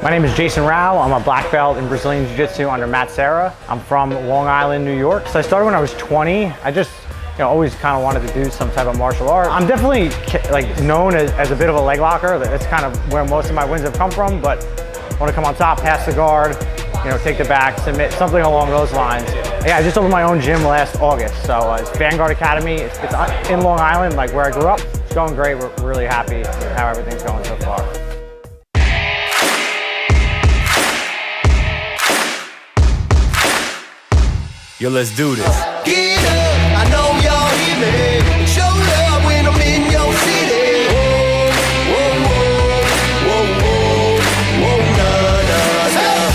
My name is Jason Rao. I'm a black belt in Brazilian Jiu-Jitsu under Matt Serra. I'm from Long Island, New York. So I started when I was 20. I just always kind of wanted to do some type of martial art. I'm definitely known as a bit of a leg locker. That's kind of where most of my wins have come from, but I want to come on top, pass the guard, take the back, submit, something along those lines. Yeah, I just opened my own gym last August. So it's Vanguard Academy. It's in Long Island, like where I grew up. It's going great. We're really happy how everything's going so far. Yo, let's do this. Get up, I know y'all hear me. Show love when I'm in your city. Whoa, whoa, whoa, whoa, whoa, whoa, nah, nah, nah.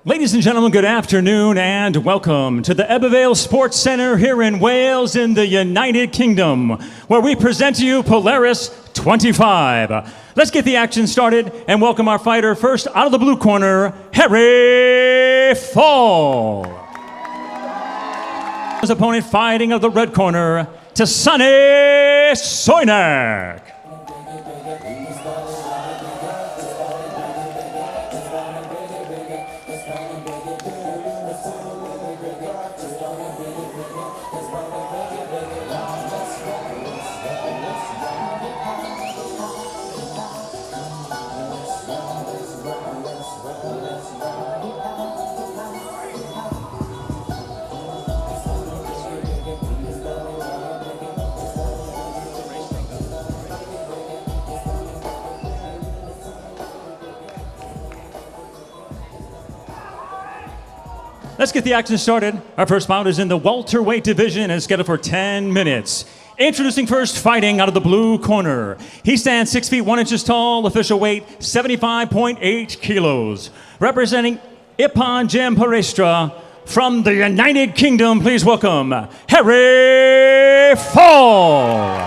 Ladies and gentlemen, good afternoon and welcome to the Ebbw Sports Centre here in Wales in the United Kingdom, where we present to you Polaris 25. Let's get the action started and welcome our fighter first out of the blue corner, HARRI Fall. His opponent fighting out of the red corner, TASSANAI SOINAK. Let's get the action started. Our first bout is in the welterweight division and is scheduled for 10 minutes. Introducing first, fighting out of the blue corner. He stands 6 feet 1 inches tall, official weight 75.8 kilos. Representing Ipan Jam Palestra from the United Kingdom, please welcome HARRI Fall.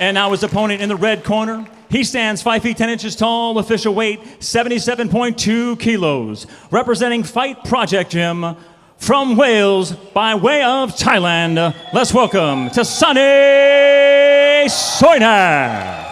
And now his opponent in the red corner. He stands 5 feet 10 inches tall, official weight 77.2 kilos. Representing Fight Project Gym from Wales by way of Thailand. Let's welcome TASSANAI SOINAK.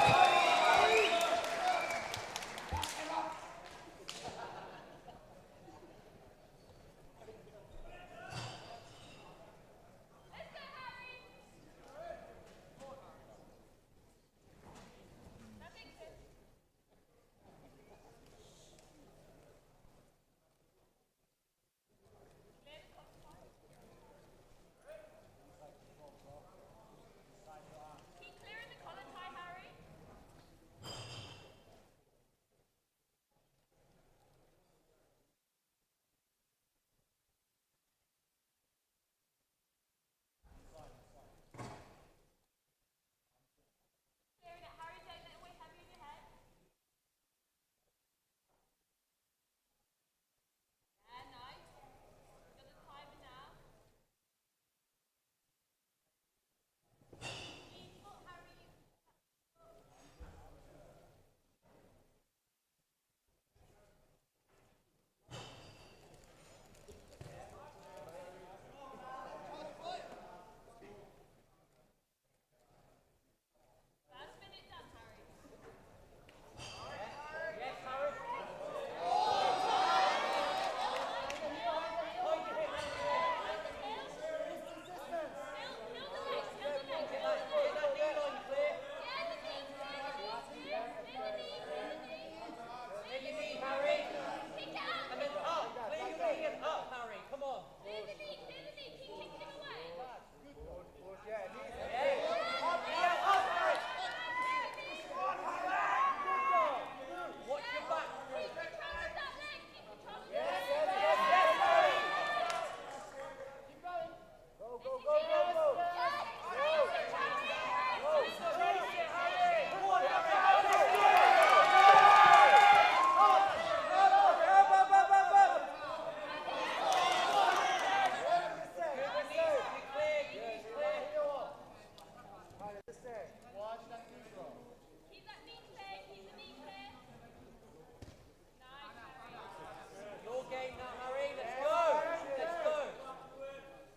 game now, Harry. Let's go. Let's go.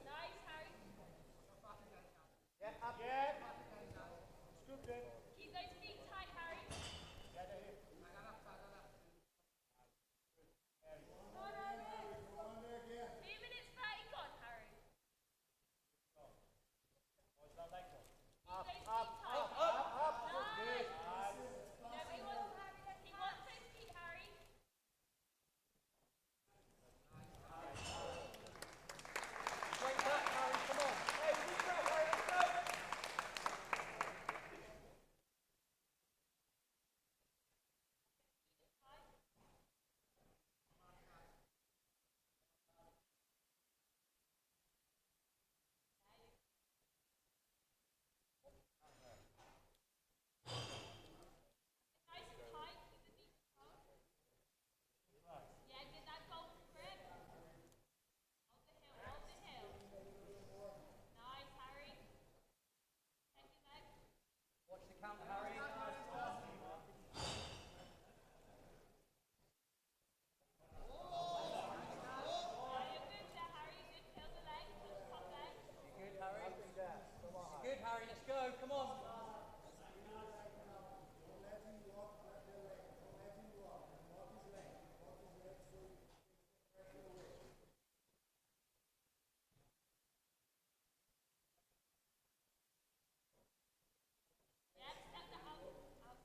Nice, Harry. Keep those feet tight, Harry. 2 minutes 30 gone, Harry. Keep those feet tight. Nice. No, he wants those feet, Harry. Straight back, Harry. Come on. Hey, good job, Harry. Let's go. Nice and tight. Keep the feet strong. Yeah, get that golden grip. Hold the hill, hold the hill. Nice, Harry. Take your leg. Watch the counter, Harry. Yeah, you're good there, Harry. Good. Feel the leg. Feel the top leg. Good, Harry. Good, Harry. Let's go. Come on. Yeah, step that out. Out.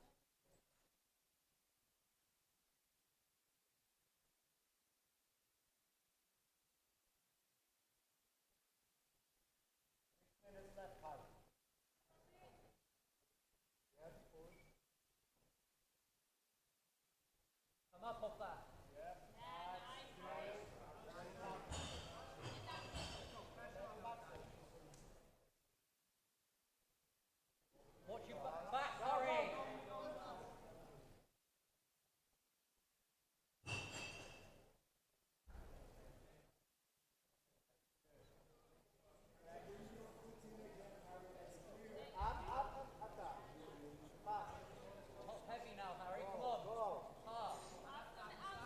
Come up off that. Yeah, nice, Harry. Watch your back, Harry. Top heavy now, Harry. Come on. Half. Out,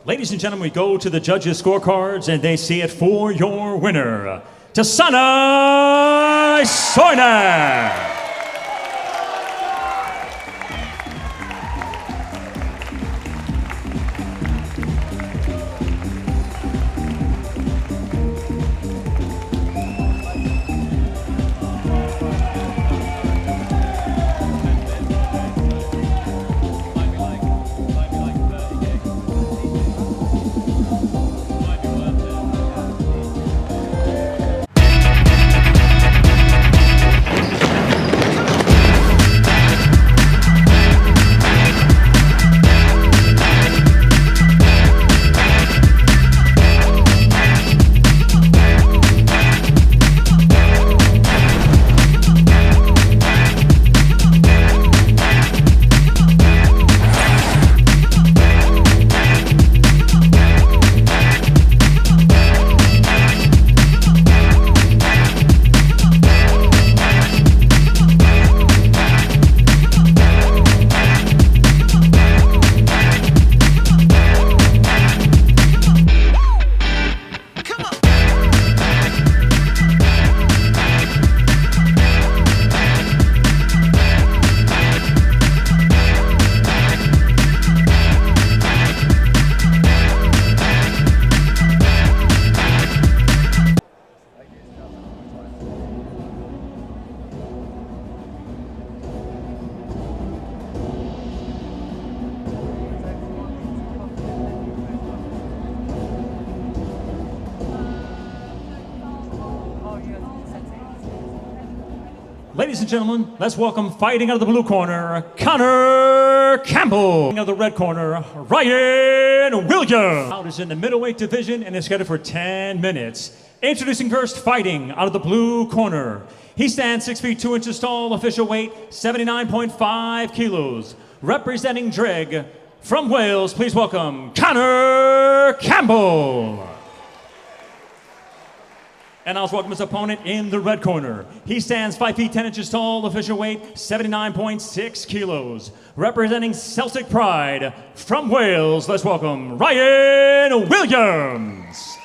Ladies and gentlemen, we go to the judges' scorecards and they see it for your winner, TASSANAI SOINAK. Ladies and gentlemen, let's welcome fighting out of the blue corner, Connor Campbell. Out of the red corner, Ryan Williams. Out is in the middleweight division and is scheduled for 10 minutes. Introducing first, fighting out of the blue corner. He stands 6 feet 2 inches tall, official weight 79.5 kilos. Representing Dreg from Wales, please welcome Connor Campbell. And I'll welcome his opponent in the red corner. He stands 5 feet 10 inches tall, official weight 79.6 kilos. Representing Celtic Pride from Wales, let's welcome Ryan Williams.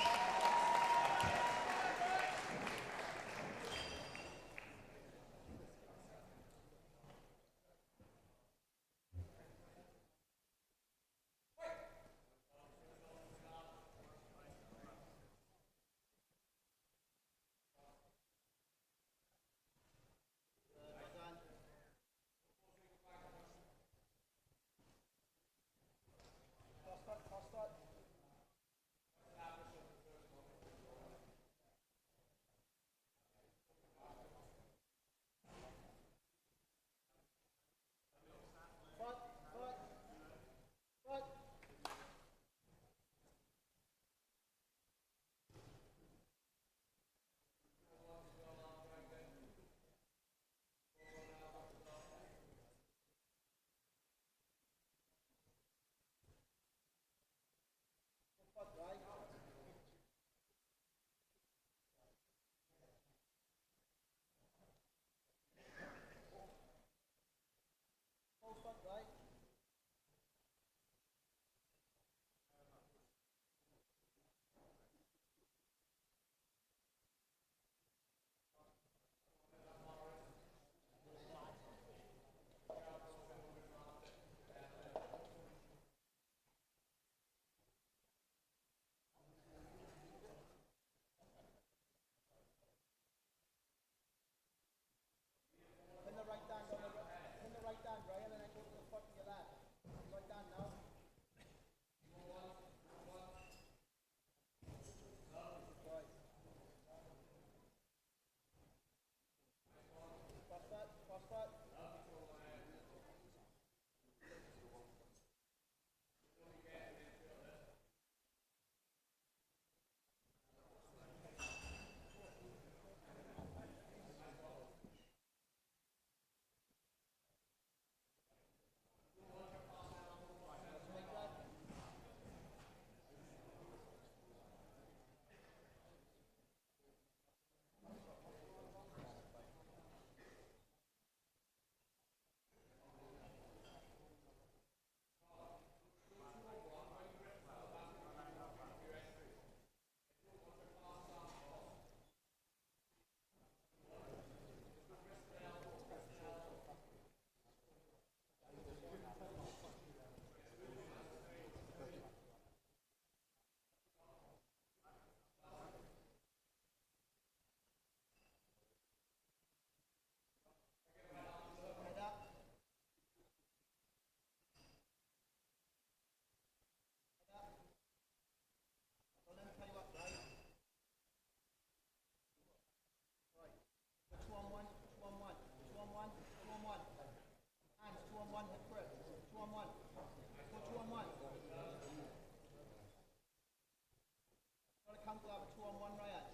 Campbell have a 2-on-1, Ryan?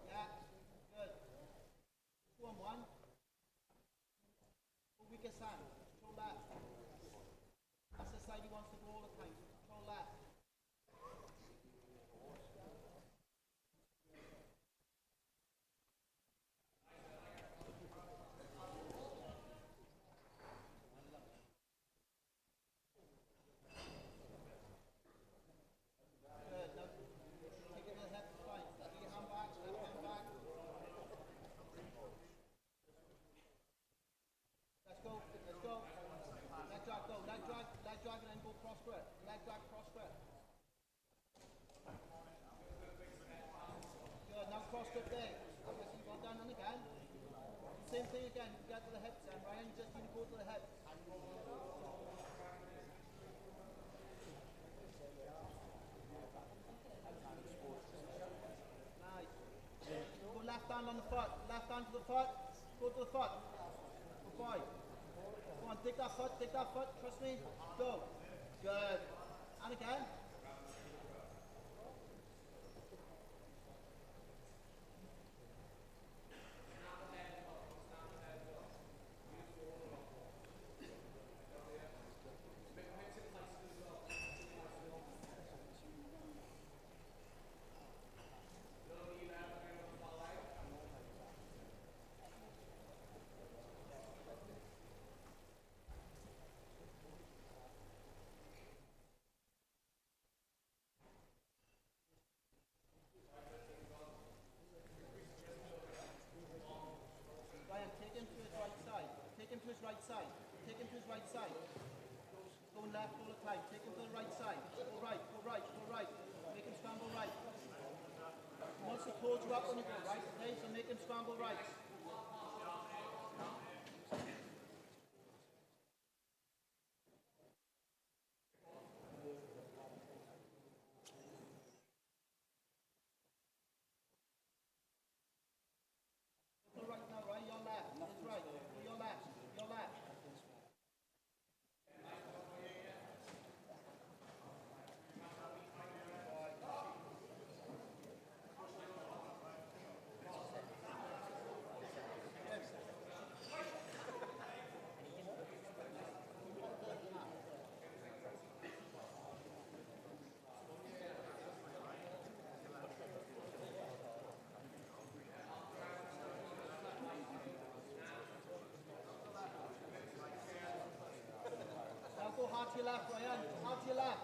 Yeah, good. 2-on-1. Weaker sand, control left. That's the side he wants to go all the time. Control left. Same thing again, you get to the hips and Ryan, just you go to the hips. Nice. Go left hand on the foot, left hand to the foot, go to the foot. Good boy. Go on, take that foot, trust me. Go. Good. And again. Left all the time. Take him to the right side. Go right, go right, go right. Make him scramble right. He wants to hold you up when you go right, okay? So make him scramble right. Go right now, right? Your left. That's right. Go your left. Your left. Go hard to your left, Ryan. Hard to your left.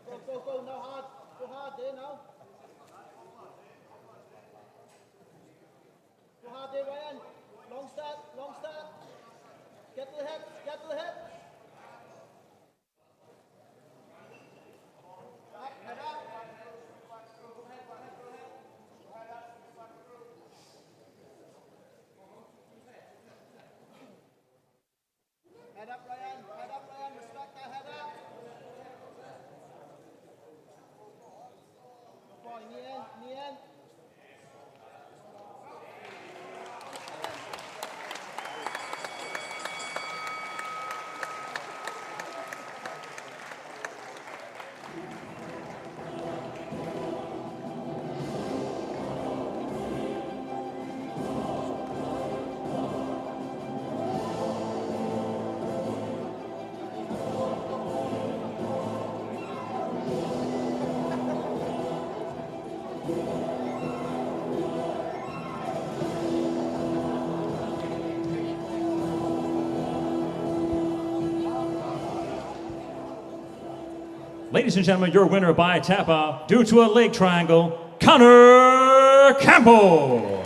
Go, go, go. Now hard. Go hard there now. Go hard there, Ryan. Long step, long step. Get to the hip, get to the hip. Up, head up. Head up, Ryan. Head up, Ryan. Respect that head up. Good boy. Knee in. Knee in. Ladies and gentlemen, your winner by tap out due to a leg triangle, Connor Campbell.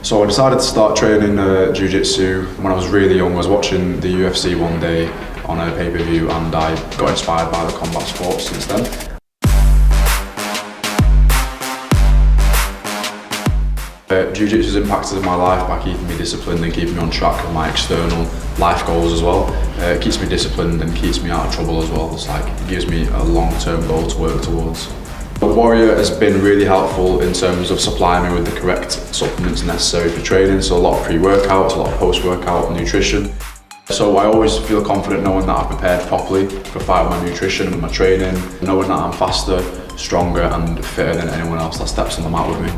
So I decided to start training jiu-jitsu when I was really young. I was watching the UFC one day on a pay-per-view and I got inspired by the combat sports since then. Jiu-jitsu has impacted my life by keeping me disciplined and keeping me on track with my external life goals as well. It keeps me disciplined and keeps me out of trouble as well. It's like, it gives me a long-term goal to work towards. Warrior has been really helpful in terms of supplying me with the correct supplements necessary for training, so a lot of pre-workouts, a lot of post-workout nutrition. So I always feel confident knowing that I've prepared properly for fight with my nutrition and my training, knowing that I'm faster, stronger and fitter than anyone else that steps on the mat with me.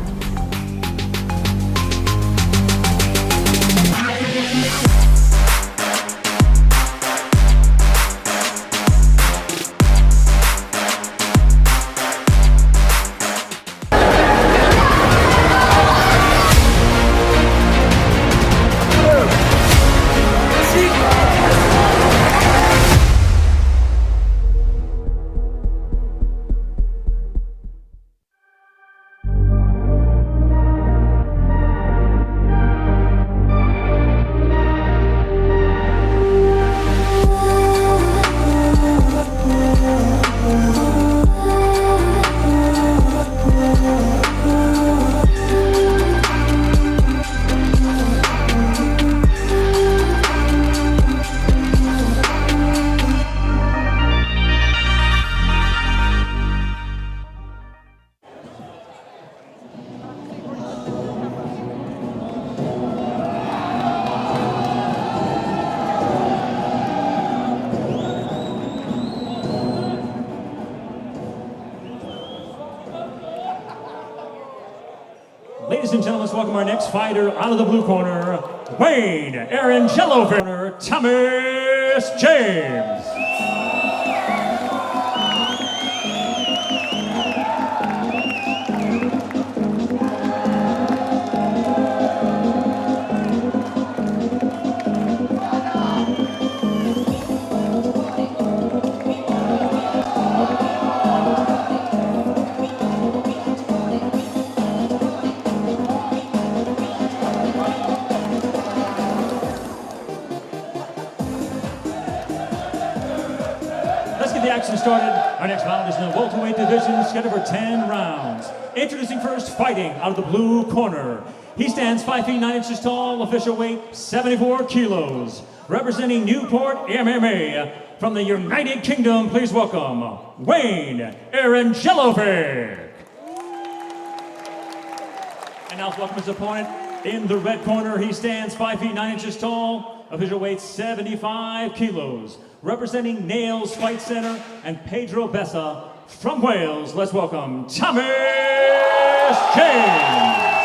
Ladies and gentlemen, let's welcome our next fighter out of the blue corner, Wayne ARANJELOVIC, Thomas James. Let's get the action started. Our next round is in the welterweight division, scheduled for 10 rounds. Introducing first, fighting out of the blue corner. He stands 5 feet 9 inches tall, official weight 74 kilos. Representing Newport MMA from the United Kingdom, please welcome Wayne ARANJELOVIC. And now let's welcome his opponent in the red corner. He stands 5 feet 9 inches tall, official weight 75 kilos. Representing Nails Fight Center and Pedro Bessa from Wales, let's welcome Thomas James.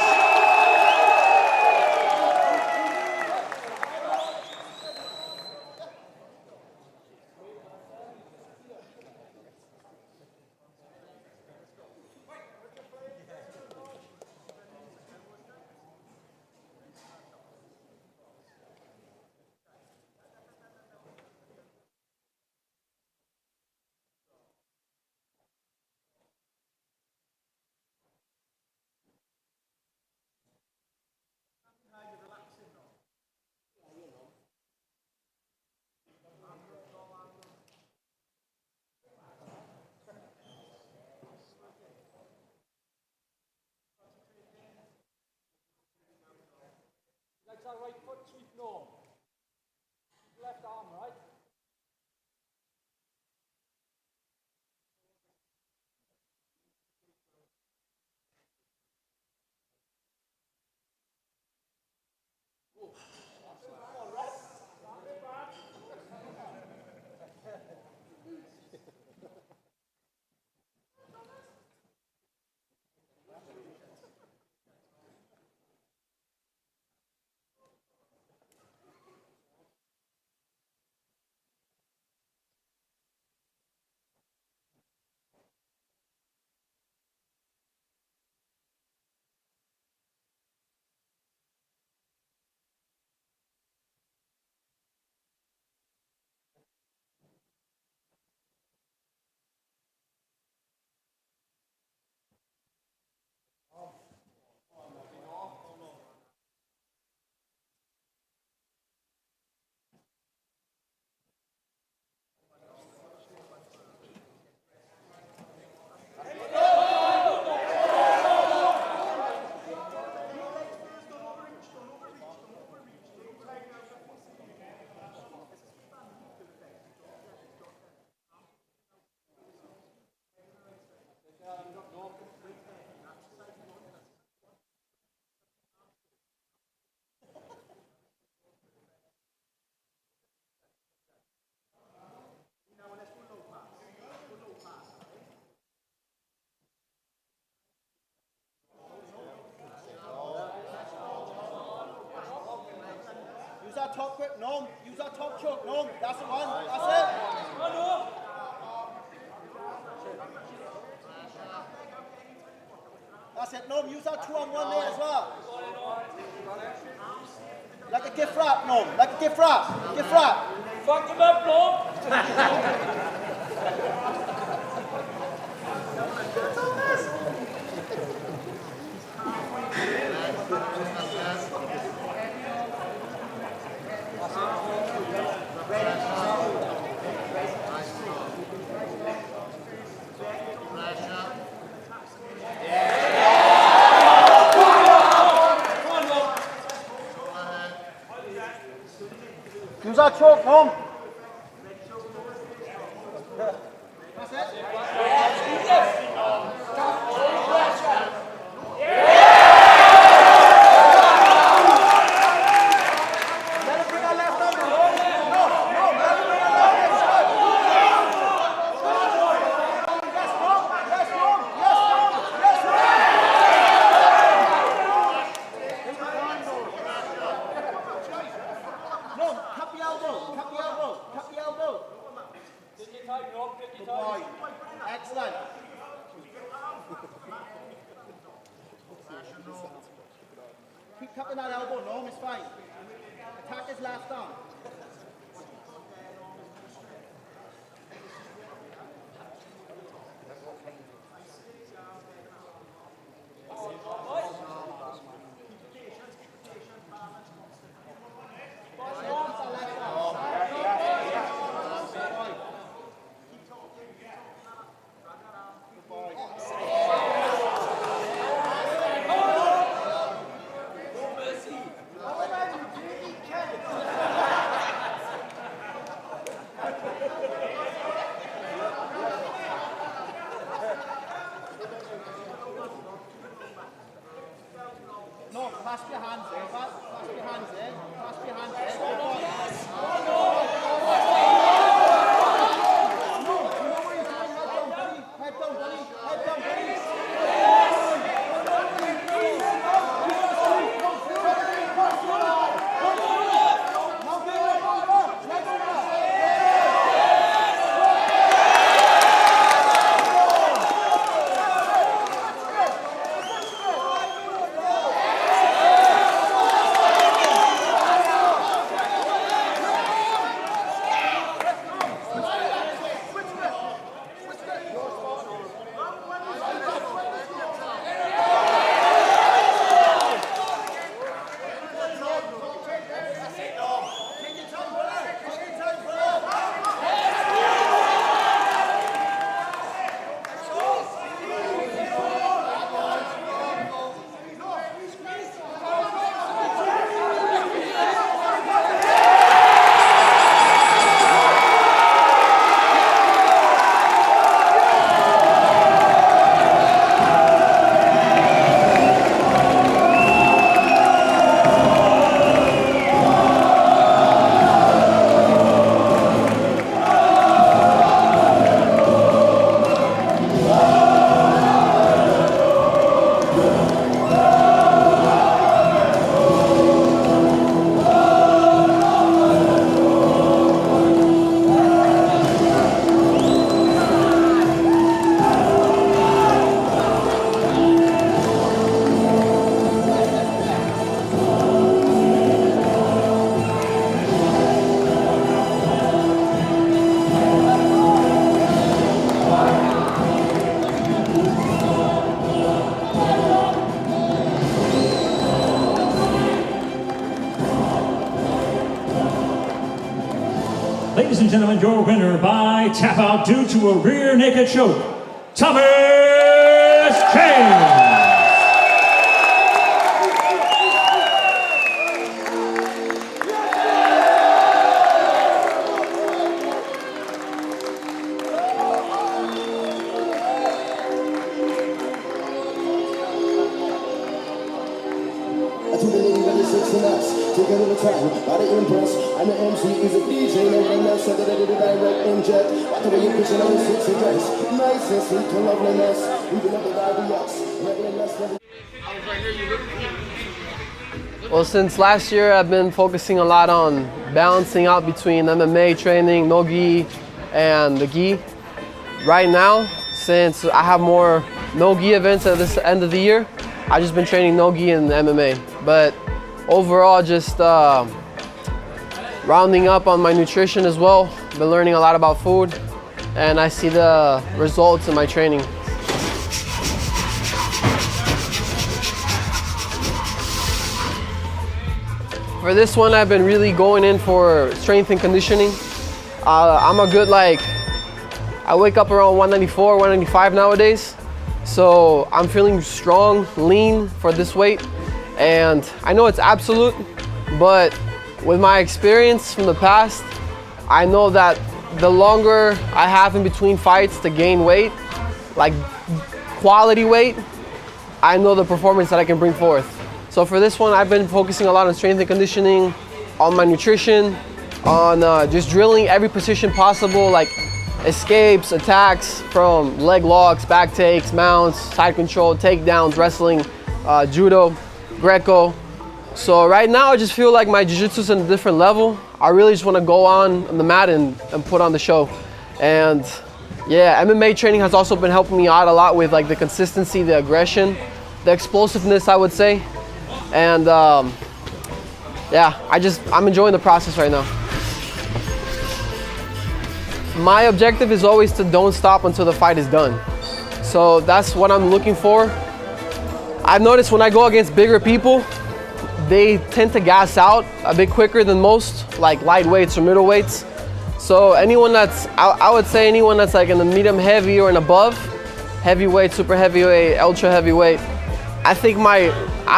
Use that top choke, no, that's the one, that's it. That's it, no, use that 2-on-1 there as well. Like a gift wrap, no, like a gift wrap, gift wrap. Fuck him up, no. Use that choke, no. That's it. Excellent. Keep cupping that elbow, no, it's fine. Attack his left arm. No, clasp your hands in, clasp your hands in, clasp your hands in. Head down, buddy, head down, buddy. Ladies and gentlemen, your winner by tap out due to a rear naked choke, Thomas James. I took the lady with the 6 and us, take another time, by the impress. I'm the MC, is a DJ, no one else, so that I did a direct inject. What the way you pushing on the 6 and dress, nice and sweet to loveliness. Even up the IBX, nevertheless, never. I was right here, you look at me. Well, since last year, I've been focusing a lot on balancing out between MMA training, no gi, and the gi. Right now, since I have more no gi events at this end of the year, I've just been training no gi and MMA. But overall, just rounding up on my nutrition as well. Been learning a lot about food, and I see the results in my training. For this one, I've been really going in for strength and conditioning. I'm a good, I wake up around 194, 195 nowadays. So I'm feeling strong, lean for this weight. And I know it's absolute, but with my experience from the past, I know that the longer I have in between fights to gain weight, like quality weight, I know the performance that I can bring forth. So for this one, I've been focusing a lot on strength and conditioning, on my nutrition, on just drilling every position possible, like escapes, attacks from leg locks, back takes, mounts, side control, takedowns, wrestling, judo, Greco. So right now, I just feel like my jiu-jitsu's on a different level. I really just want to go on the mat and put on the show. And yeah, MMA training has also been helping me out a lot with like the consistency, the aggression, the explosiveness, I would say. And yeah, I'm enjoying the process right now. My objective is always to don't stop until the fight is done. So that's what I'm looking for. I've noticed when I go against bigger people, they tend to gas out a bit quicker than most, like lightweights or middleweights. So anyone that's, I would say anyone that's like in the medium heavy or and above, heavyweight, super heavyweight, ultra heavyweight, I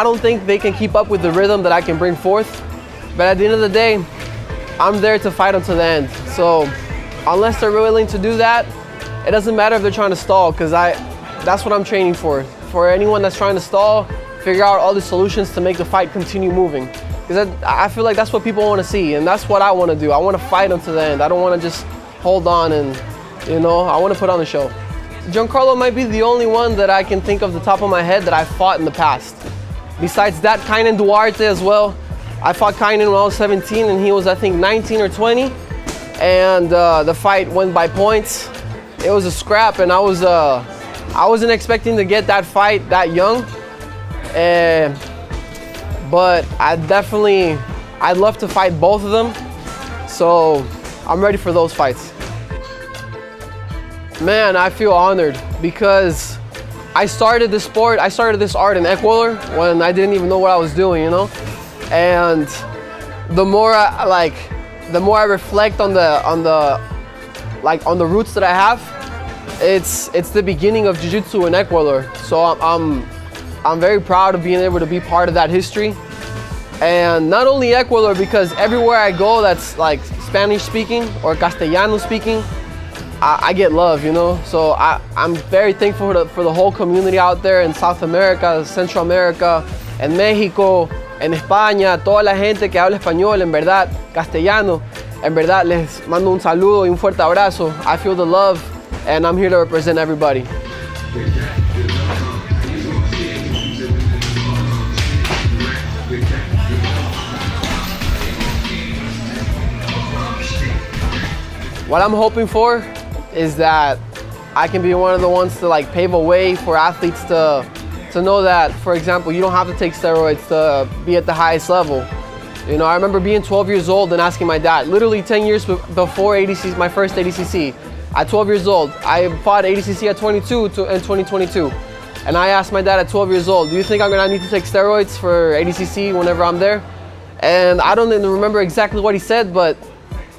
don't think they can keep up with the rhythm that I can bring forth. But at the end of the day, I'm there to fight until the end. So unless they're willing to do that, it doesn't matter if they're trying to stall, because that's what I'm training for. For anyone that's trying to stall, figure out all the solutions to make the fight continue moving. Because I feel like that's what people want to see, and that's what I want to do. I want to fight until the end. I don't want to just hold on and, I want to put on the show. Giancarlo might be the only one that I can think of the top of my head that I fought in the past. Besides that, Kaynan Duarte as well. I fought Kaynan when I was 17 and he was, I think, 19 or 20. And the fight went by points. It was a scrap, and I wasn't expecting to get that fight that young. But I'd love to fight both of them. So I'm ready for those fights. Man, I feel honored because I started this art in Ecuador when I didn't even know what I was doing, And the more I reflect on the roots that I have, it's the beginning of jiu-jitsu in Ecuador. So I'm very proud of being able to be part of that history. And not only Ecuador, because everywhere I go that's like Spanish speaking or Castellano speaking, I get love, So I'm very thankful for the whole community out there in South America, Central America, en México, en España, toda la gente que habla español, en verdad, castellano. En verdad, les mando un saludo y un fuerte abrazo. I feel the love, and I'm here to represent everybody. What I'm hoping for is that I can be one of the ones to pave a way for athletes to know that, for example, you don't have to take steroids to be at the highest level. I remember being 12 years old and asking my dad, literally 10 years before ADCC, my first ADCC. At 12 years old, I fought ADCC at 22 in 2022. And I asked my dad at 12 years old, do you think I'm gonna need to take steroids for ADCC whenever I'm there? And I don't even remember exactly what he said, but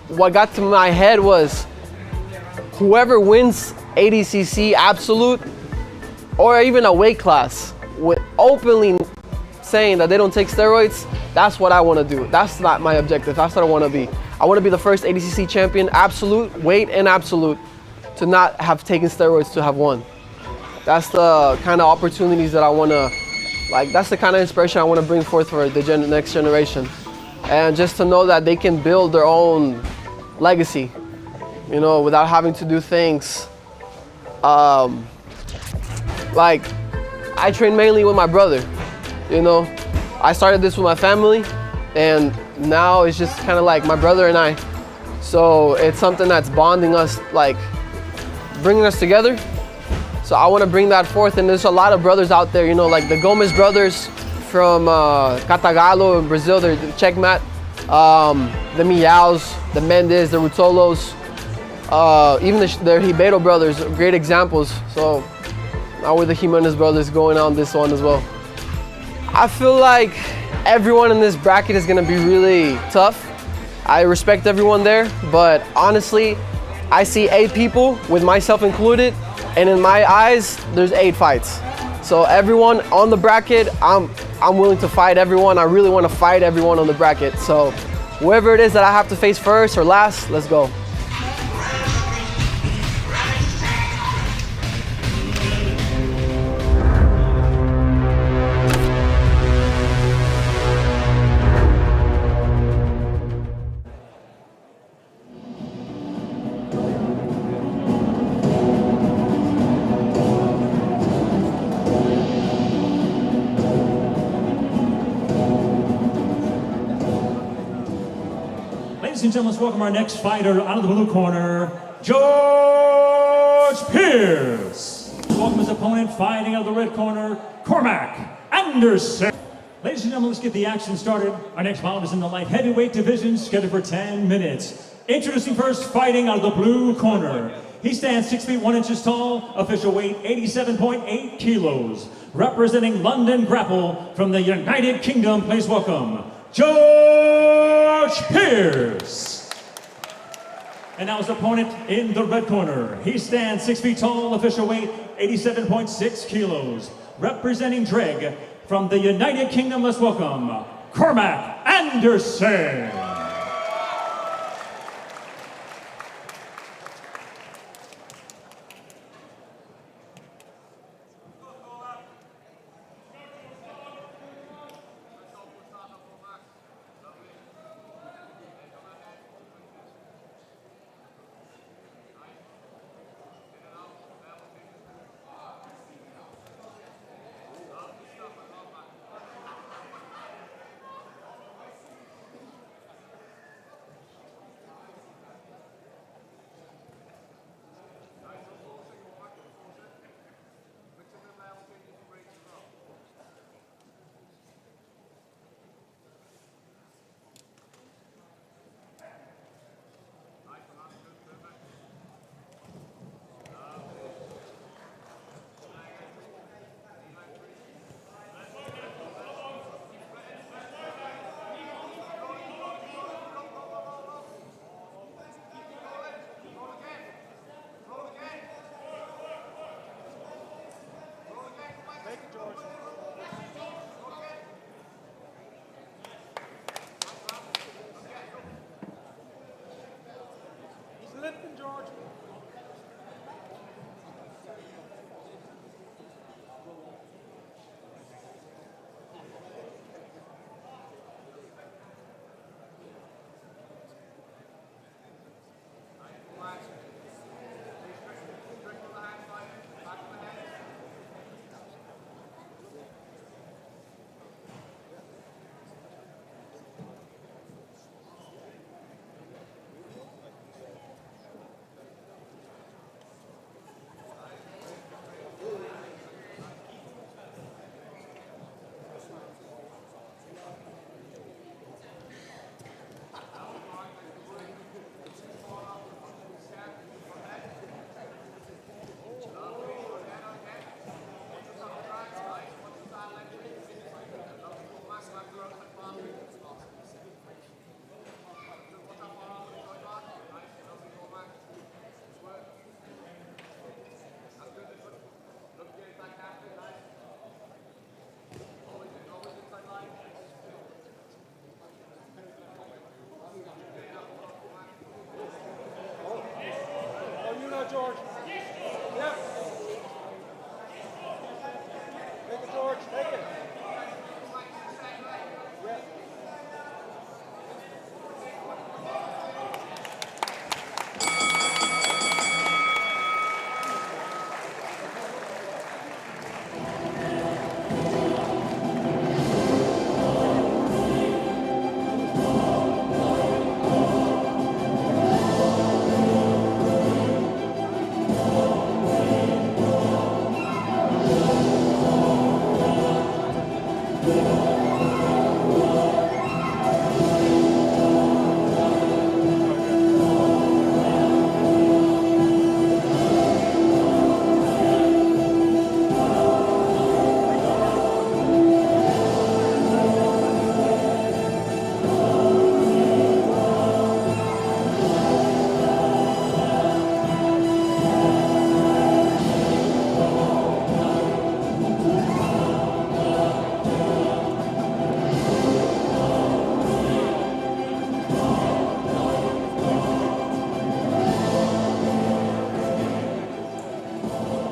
what got to my head was, whoever wins ADCC Absolute, or even a weight class, with openly saying that they don't take steroids, that's what I want to do. That's not my objective. That's what I want to be. I want to be the first ADCC champion, absolute, weight and absolute, to not have taken steroids to have won. That's the kind of opportunities that I want to, that's the kind of inspiration I want to bring forth for the next generation. And just to know that they can build their own legacy, without having to do things. I train mainly with my brother, I started this with my family, and now it's just kind of like my brother and I. So it's something that's bonding us, like bringing us together. So I want to bring that forth, and there's a lot of brothers out there, you know, like the Gomez brothers from Catagalo in Brazil, they're the Checkmat, the Miaos, the Mendes, the Rutolos, even the Ribeiro brothers, are great examples. So now we're the Jimenez brothers going on this one as well. I feel like everyone in this bracket is going to be really tough. I respect everyone there, but honestly, I see 8 people, with myself included, and in my eyes, there's 8 fights. So everyone on the bracket, I'm willing to fight everyone. I really want to fight everyone on the bracket. So whoever it is that I have to face first or last, let's go. Ladies and gentlemen, let's welcome our next fighter out of the blue corner, George Pearce. Welcome his opponent, fighting out of the red corner, Cormac Anderson. Ladies and gentlemen, let's get the action started. Our next bout is in the light heavyweight division, scheduled for 10 minutes. Introducing first, fighting out of the blue corner. He stands 6 feet 1 inches tall, official weight 87.8 kilos. Representing London Grapple from the United Kingdom, please welcome George Pearce. And now his opponent in the red corner. He stands 6 feet tall, official weight 87.6 kilos. Representing Dreg from the United Kingdom, let's welcome Cormac Anderson. George. Yep. Take it, George. Take it. Yep.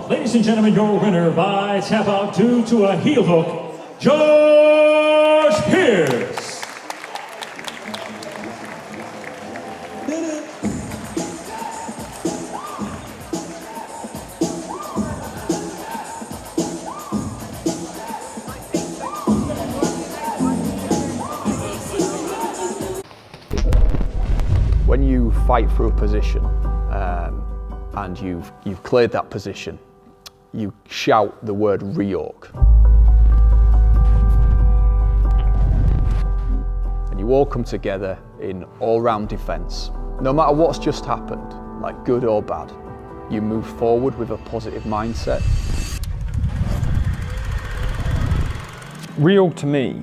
Ladies and gentlemen, your winner by tap out due to a heel hook, George Pearce. When you fight for a position and you've cleared that position, you shout the word reorg. And you all come together in all-round defence. No matter what's just happened, like good or bad, you move forward with a positive mindset. Reorg to me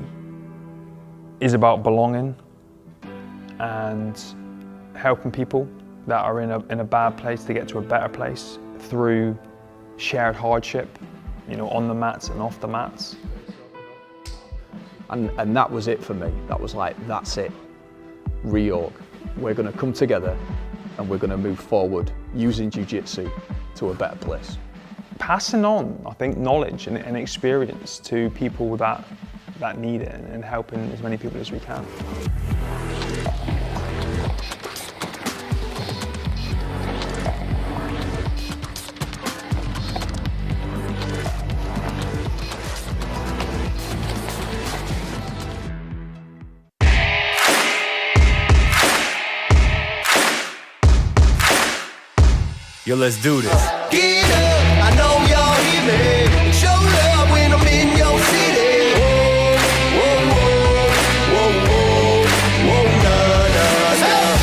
is about belonging and helping people that are in a bad place to get to a better place through shared hardship, you know, on the mats and off the mats. And that was it for me. That was like, that's it. Reorg. We're going to come together and we're going to move forward using jiu-jitsu to a better place. Passing on, I think, knowledge and experience to people that need it and helping as many people as we can. Yo, let's do this. Get up, I know y'all hear me. Show love when I'm in your city. Whoa, whoa, whoa, whoa, whoa, nah, nah, nah.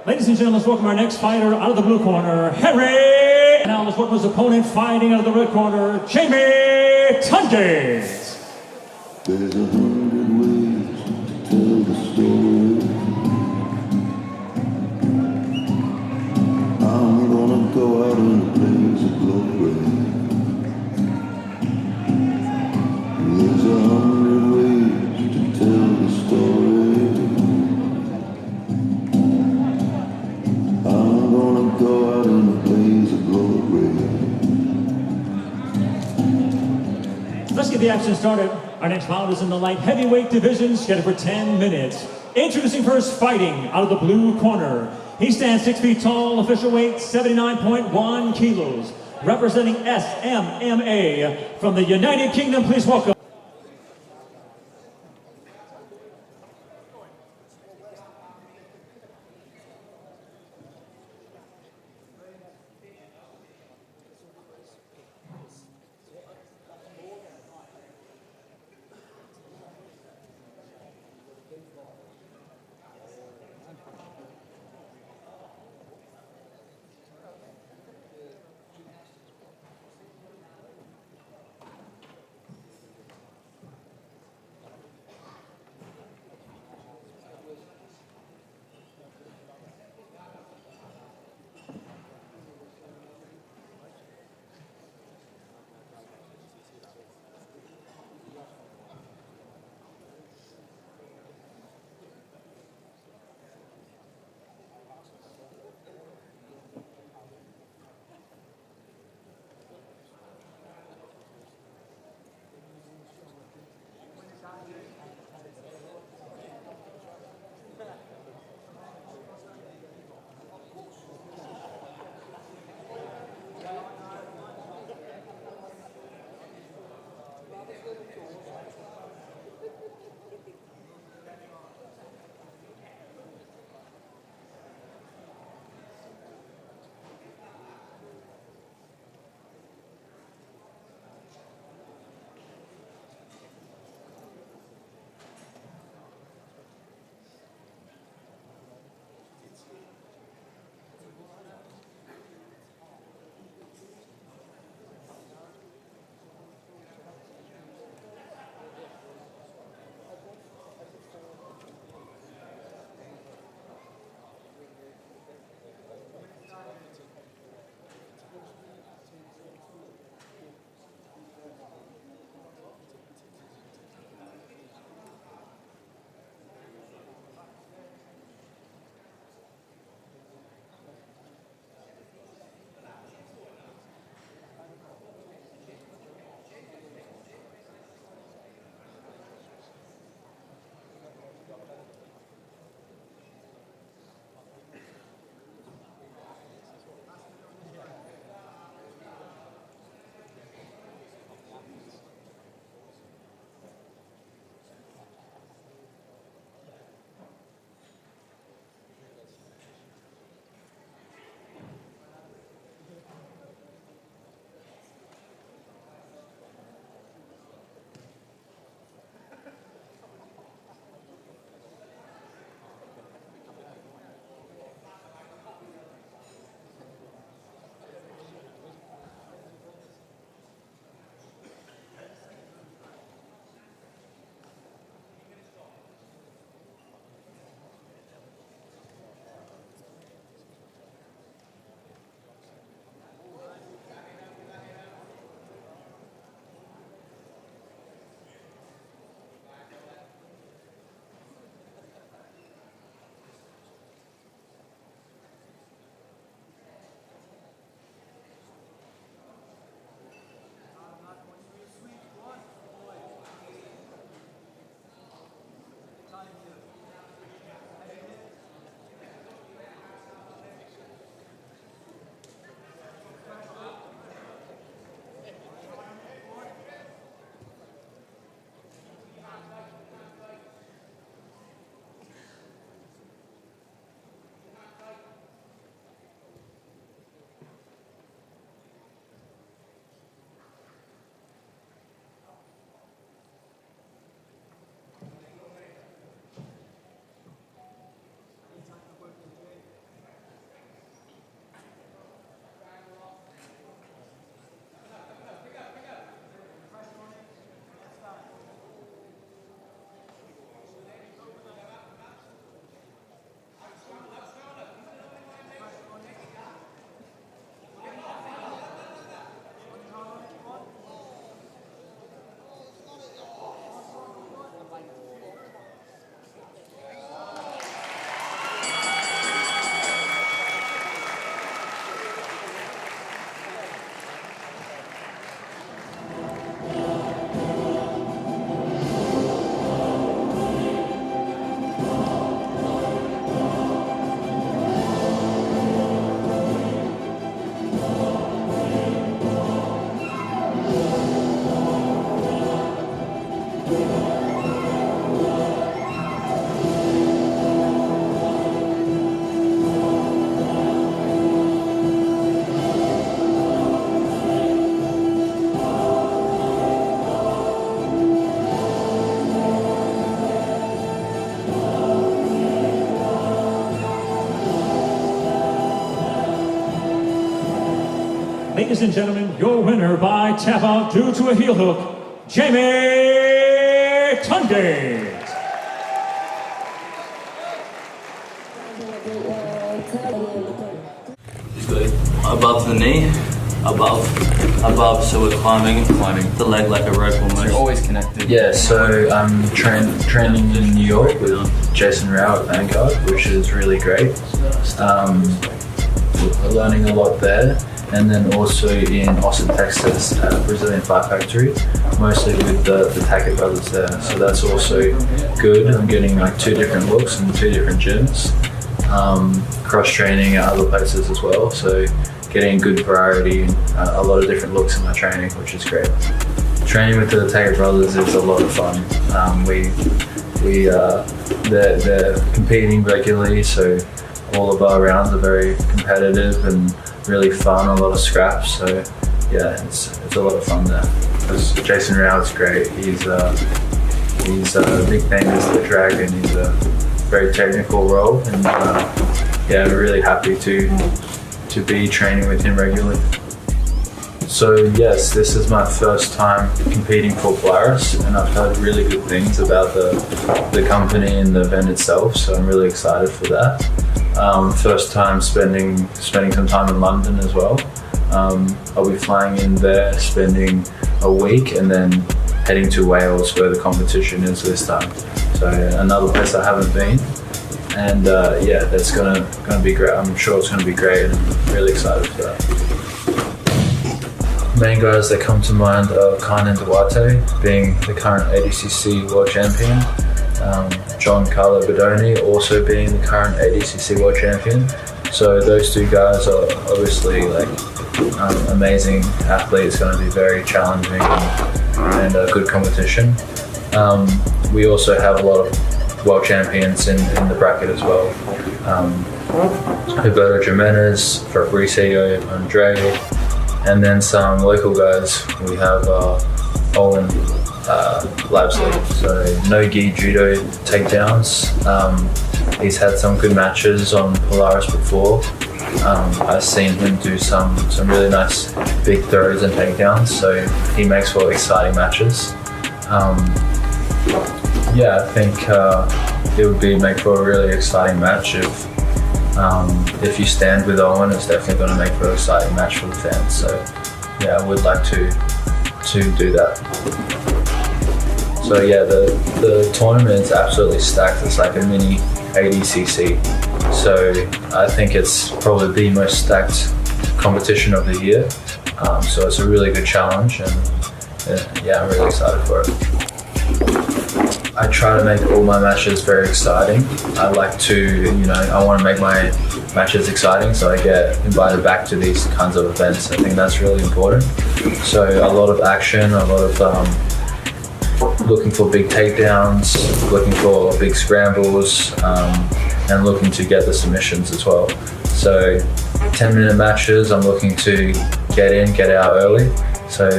Ladies and gentlemen, let's welcome our next fighter out of the blue corner, HARRI. And now let's welcome his opponent fighting out of the red corner, TUNGATE. There's 100 ways to tell the story. I'm gonna go out in a blaze of glory. There's 100 ways to tell the story. I'm gonna go out in a blaze of glory. Let's get the action started. Our next bout is in the light heavyweight division, scheduled for 10 minutes. Introducing first, fighting out of the blue corner. He stands 6 feet tall, official weight 79.1 kilos. Representing SMMA from the United Kingdom, please welcome. Ladies and gentlemen, your winner by tap out due to a heel hook, TUNGATE. Good. Above the knee, above, so we're climbing the leg like a rope almost. You're always connected. Yeah, so I'm training in New York with Jason Rao at Vanguard, which is really great. We're learning a lot there. And then also in Austin, Texas at Brazilian Fight Factory, mostly with the TASSANAI brothers there. So that's also good. I'm getting like 2 different looks in 2 different gyms. Cross-training at other places as well. So getting good variety and a lot of different looks in my training, which is great. Training with the TASSANAI brothers is a lot of fun. They're competing regularly, so all of our rounds are very competitive and really fun, a lot of scraps, so yeah, it's a lot of fun there. Jason Rao is great. He's a big fan of the Dragon. He's a very technical role, and yeah, we're really happy to be training with him regularly. So yes, this is my first time competing for Polaris, and I've heard really good things about the company and the event itself, so I'm really excited for that. First time spending some time in London as well. I'll be flying in there, spending a week, and then heading to Wales where the competition is this time. So another place I haven't been, and yeah, that's gonna be great. I'm sure it's gonna be great, and I'm really excited for that. Main guys that come to mind are CANN and Duarte, being the current ADCC World Champion. John Carlo Bedoni also being the current ADCC World Champion. So those 2 guys are obviously like amazing athletes, going to be very challenging and a good competition. We also have a lot of world champions in the bracket as well. Roberto Jimenez, Fabricio, Andre, and then some local guys. We have Owen Labsley, so no-gi judo takedowns. He's had some good matches on Polaris before. I've seen him do some really nice big throws and takedowns, so he makes for exciting matches. Yeah, I think it would make for a really exciting match if you stand with Owen. It's definitely going to make for an exciting match for the fans. So yeah, I would like to do that. So yeah, the tournament is absolutely stacked. It's like a mini ADCC. So I think it's probably the most stacked competition of the year. So it's a really good challenge, and yeah, I'm really excited for it. I try to make all my matches very exciting. I like to, I want to make my matches exciting, so I get invited back to these kinds of events. I think that's really important. So a lot of action, a lot of looking for big takedowns, looking for big scrambles, and looking to get the submissions as well. So 10-minute matches, I'm looking to get in, get out early. So,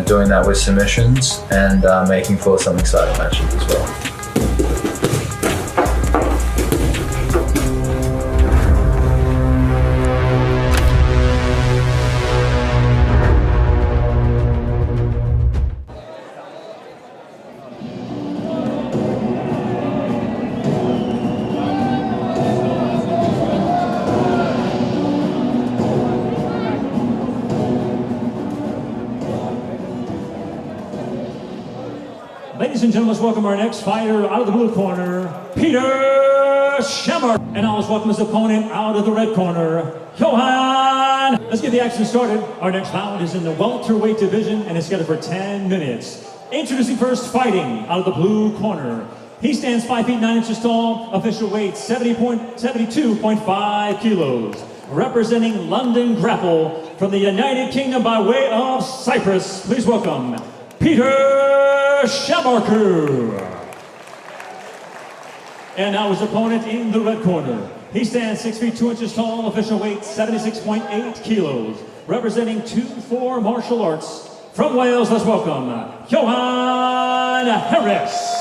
doing that with submissions and making for some exciting matches as well. Ladies and gentlemen, let's welcome our next fighter out of the blue corner, Peter SHAMARKOU. And now let's welcome his opponent out of the red corner, Johan. Let's get the action started. Our next bout is in the welterweight division, and it's scheduled for 10 minutes. Introducing first, fighting out of the blue corner. He stands 5 feet 9 inches tall, official weight 72.5 kilos. Representing London Grapple from the United Kingdom by way of Cyprus, please welcome Peter SHAMARKOU. And now his opponent in the red corner. He stands 6 feet 2 inches tall, official weight 76.8 kilos. Representing 2-4 martial arts from Wales, let's welcome Johan Harris.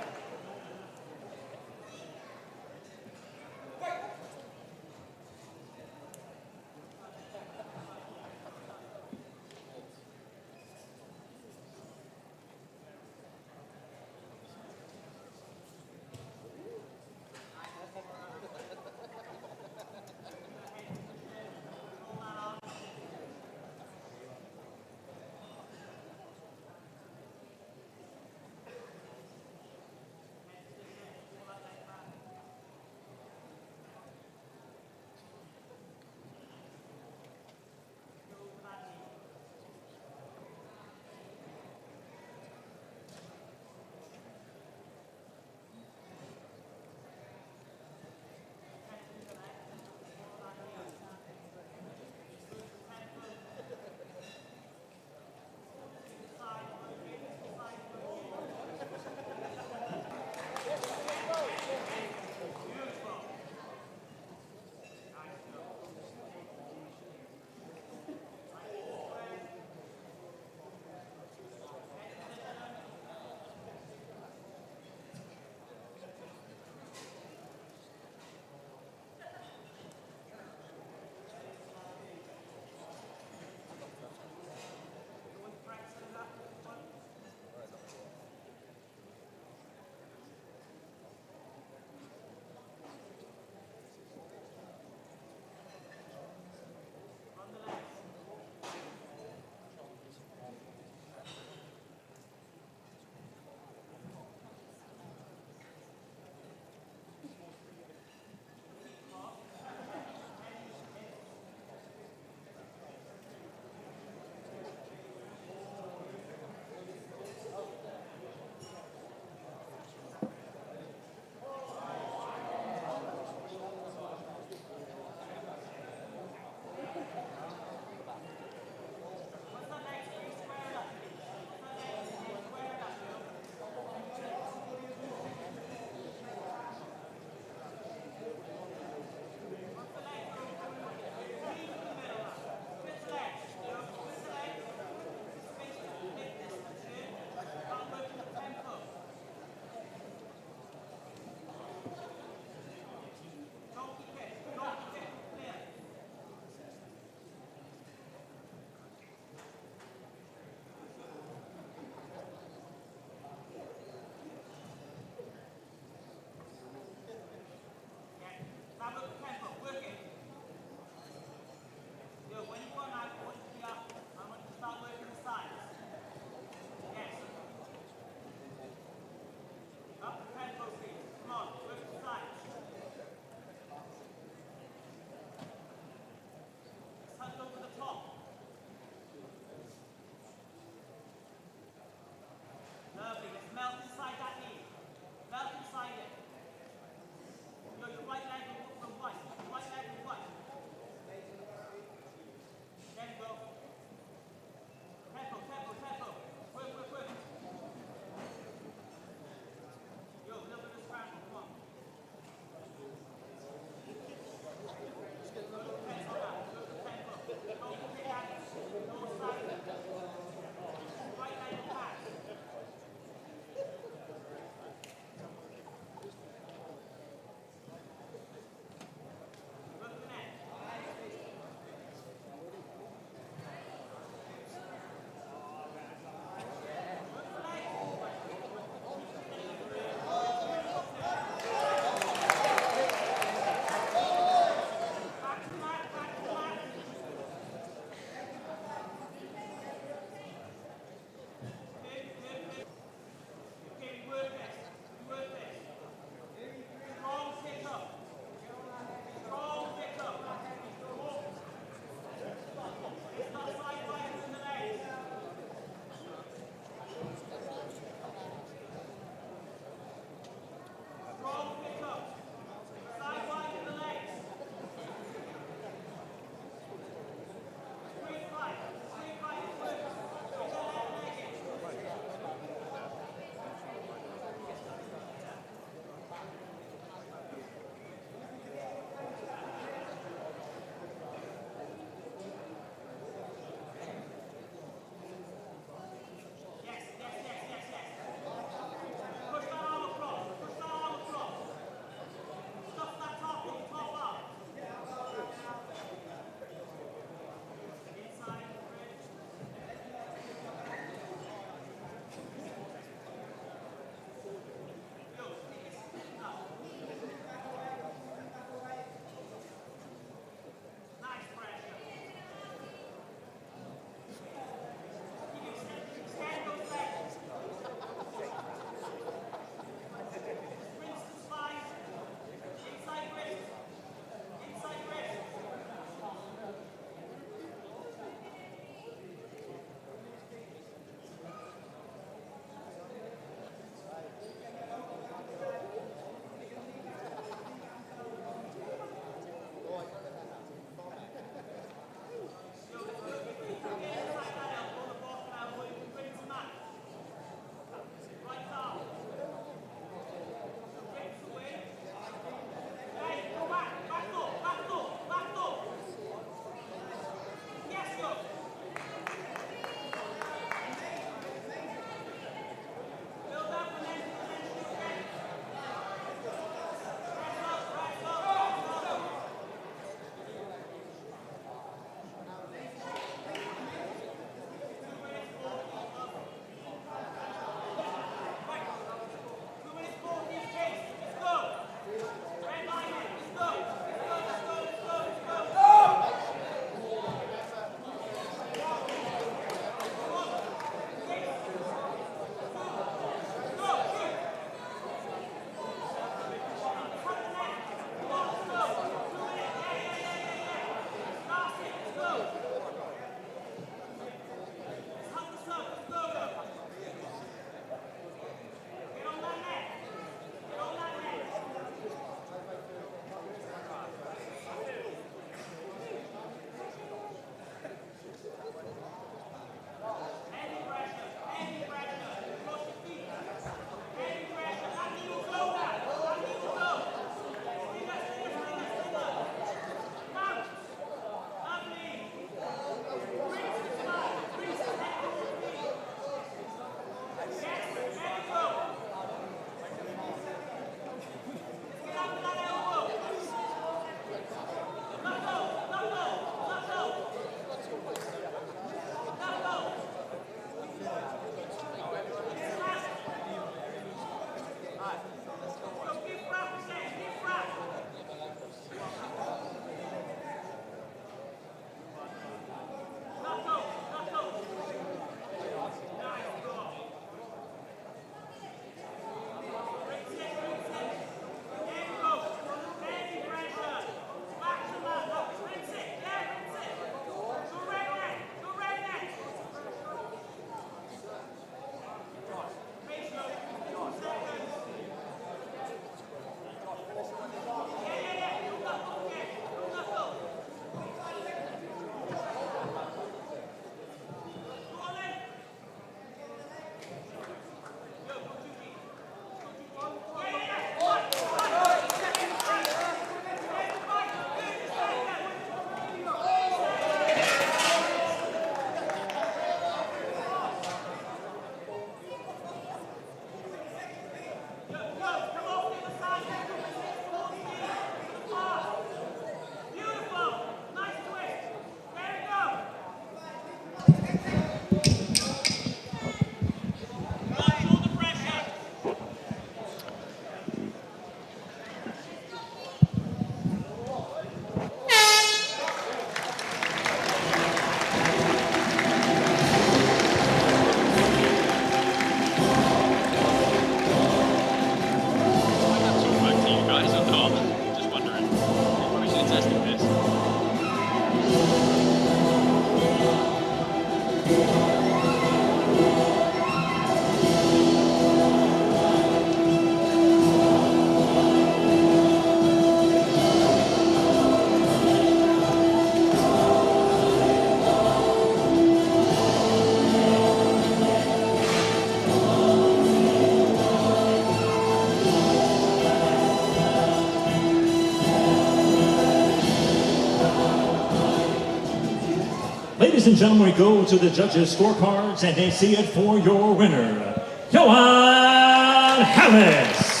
Ladies and gentlemen, we go to the judges' scorecards and they see it for your winner, Johan Harris.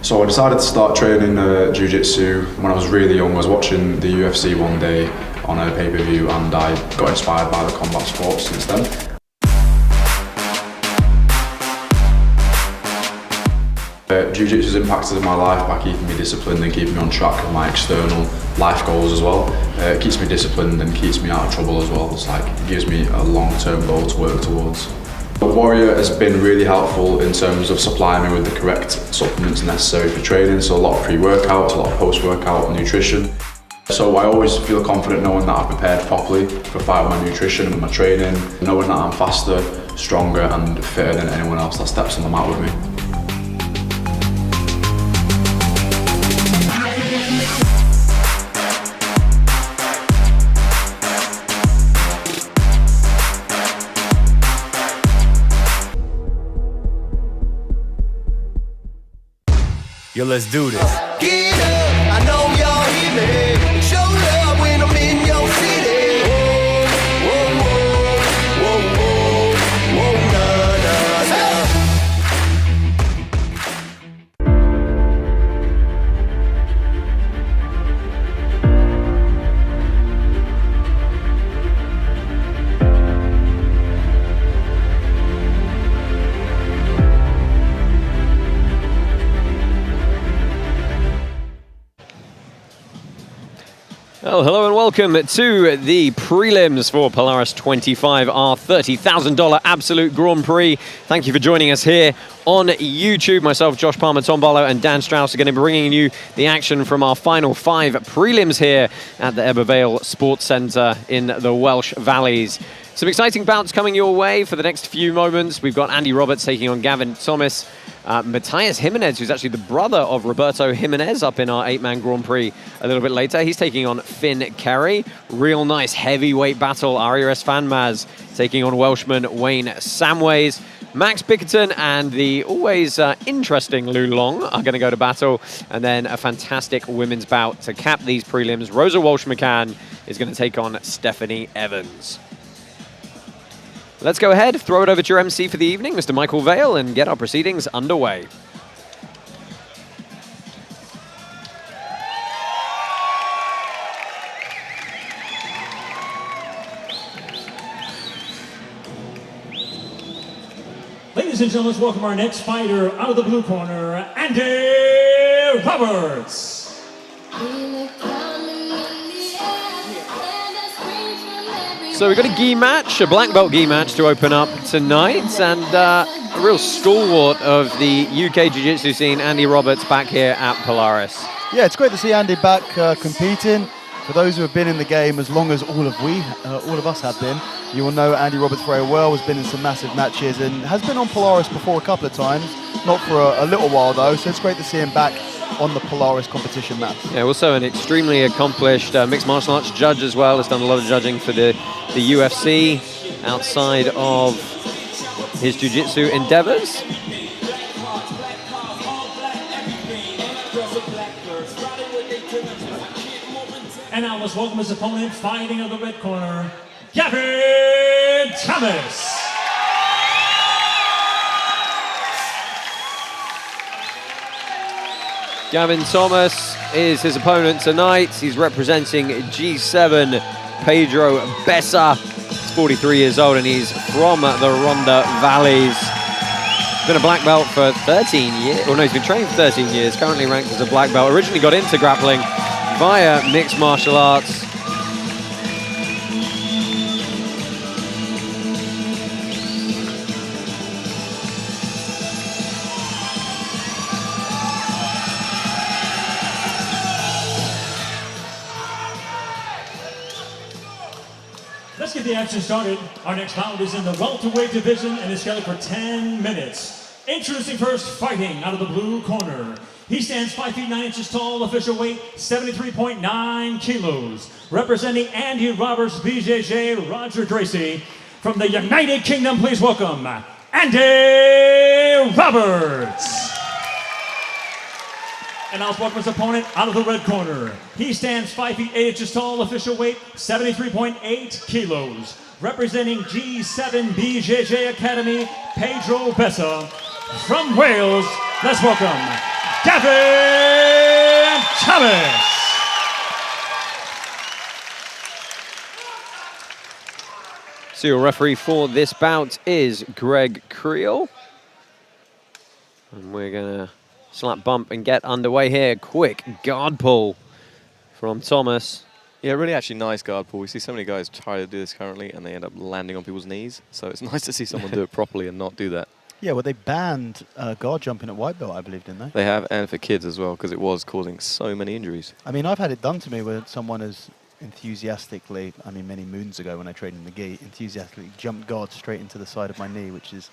So I decided to start training Jiu-Jitsu when I was really young. I was watching the UFC one day on a pay-per-view and I got inspired by the combat sports since then. Jiu-Jitsu has impacted my life by keeping me disciplined and keeping me on track with my external life goals as well. It keeps me disciplined and keeps me out of trouble as well. It's like, it gives me a long-term goal to work towards. Warrior has been really helpful in terms of supplying me with the correct supplements necessary for training, so a lot of pre-workouts, a lot of post-workout nutrition. So I always feel confident knowing that I've prepared properly for fight with my nutrition and my training, knowing that I'm faster, stronger and fitter than anyone else that steps on the mat with me. Yo, let's do this. Get up, I know y'all hear me. Show love when I'm in your city. Whoa, whoa, whoa, whoa, whoa, nah, nah, nah. Well, hello and welcome to the prelims for Polaris 25, our $30,000 absolute Grand Prix. Thank you for joining us here on YouTube. Myself, Josh Palmer, Tom Barlow and Dan Strauss are going to be bringing you the action from our final 5 prelims here at the Ebervale Sports Centre in the Welsh Valleys. Some exciting bouts coming your way for the next few moments. We've got Andy Roberts taking on Gavin Thomas. Matias Jimenez, who's actually the brother of Roberto Jimenez, up in our 8-man Grand Prix a little bit later. He's taking on Finn CAREY. Real nice heavyweight battle. ARYA SFANDMAZ taking on Welshman Wayne SAMWAYS. Max Bickerton and the always interesting LEW LONG are going to go to battle. And then a fantastic women's bout to cap these prelims. Rosa Walsh-McCann is going to take on Stephanie Evans. Let's go ahead, throw it over to your MC for the evening, Mr. Michael Vale, and get our proceedings underway. Ladies and gentlemen, welcome our next fighter out of the blue corner, Andy Roberts. So we've got a gi match, a black belt gi match to open up tonight, and a real stalwart of the UK Jiu-Jitsu scene, Andy Roberts, back here at Polaris. Yeah, it's great to see Andy back competing. For those who have been in the game as long as all of us have been, you will know Andy Roberts very well, has been in some massive matches and has been on Polaris before a couple of times, not for a little while though, so it's great to see him back on the Polaris competition map. Yeah, also an extremely accomplished mixed martial arts judge as well, has done a lot of judging for the UFC outside of his jiu-jitsu endeavors. And now let's welcome his opponent, fighting in the red corner, Gavin Thomas. Gavin Thomas is his opponent tonight. He's representing G7 Pedro Bessa. He's 43 years old and he's from the Rhondda Valleys. He's been a black belt for 13 years. Oh no, he's been training for 13 years. Currently ranked as a black belt. Originally got into grappling via mixed martial arts. Let's get the action started. Our next bout is in the welterweight division and is scheduled for 10 minutes. Introducing first, fighting out of the blue corner. He stands 5 feet 9 inches tall, official weight 73.9 kilos. Representing Andy Roberts, BJJ, Roger Tracy. From the United Kingdom, please welcome Andy Roberts. And now let's welcome his opponent out of the red corner. He stands 5 feet 8 inches tall, official weight 73.8 kilos. Representing G7 BJJ Academy, Pedro Bessa. From Wales, let's welcome GAVIN Thomas. So your referee for this bout is Greg Creel. And we're gonna slap bump and get underway here. Quick guard pull from Thomas. Yeah, really actually nice guard pull. We see so many guys try to do this currently and they end up landing on people's knees. So it's nice to see someone do it properly and not do that. Yeah, well, they banned guard jumping at white belt, I believe, didn't they? They have, and for kids as well, because it was causing so many injuries. I mean, I've had it done to me where someone has enthusiastically, I mean, many moons ago when I trained in the gi, enthusiastically jumped guard straight into the side of my knee, which is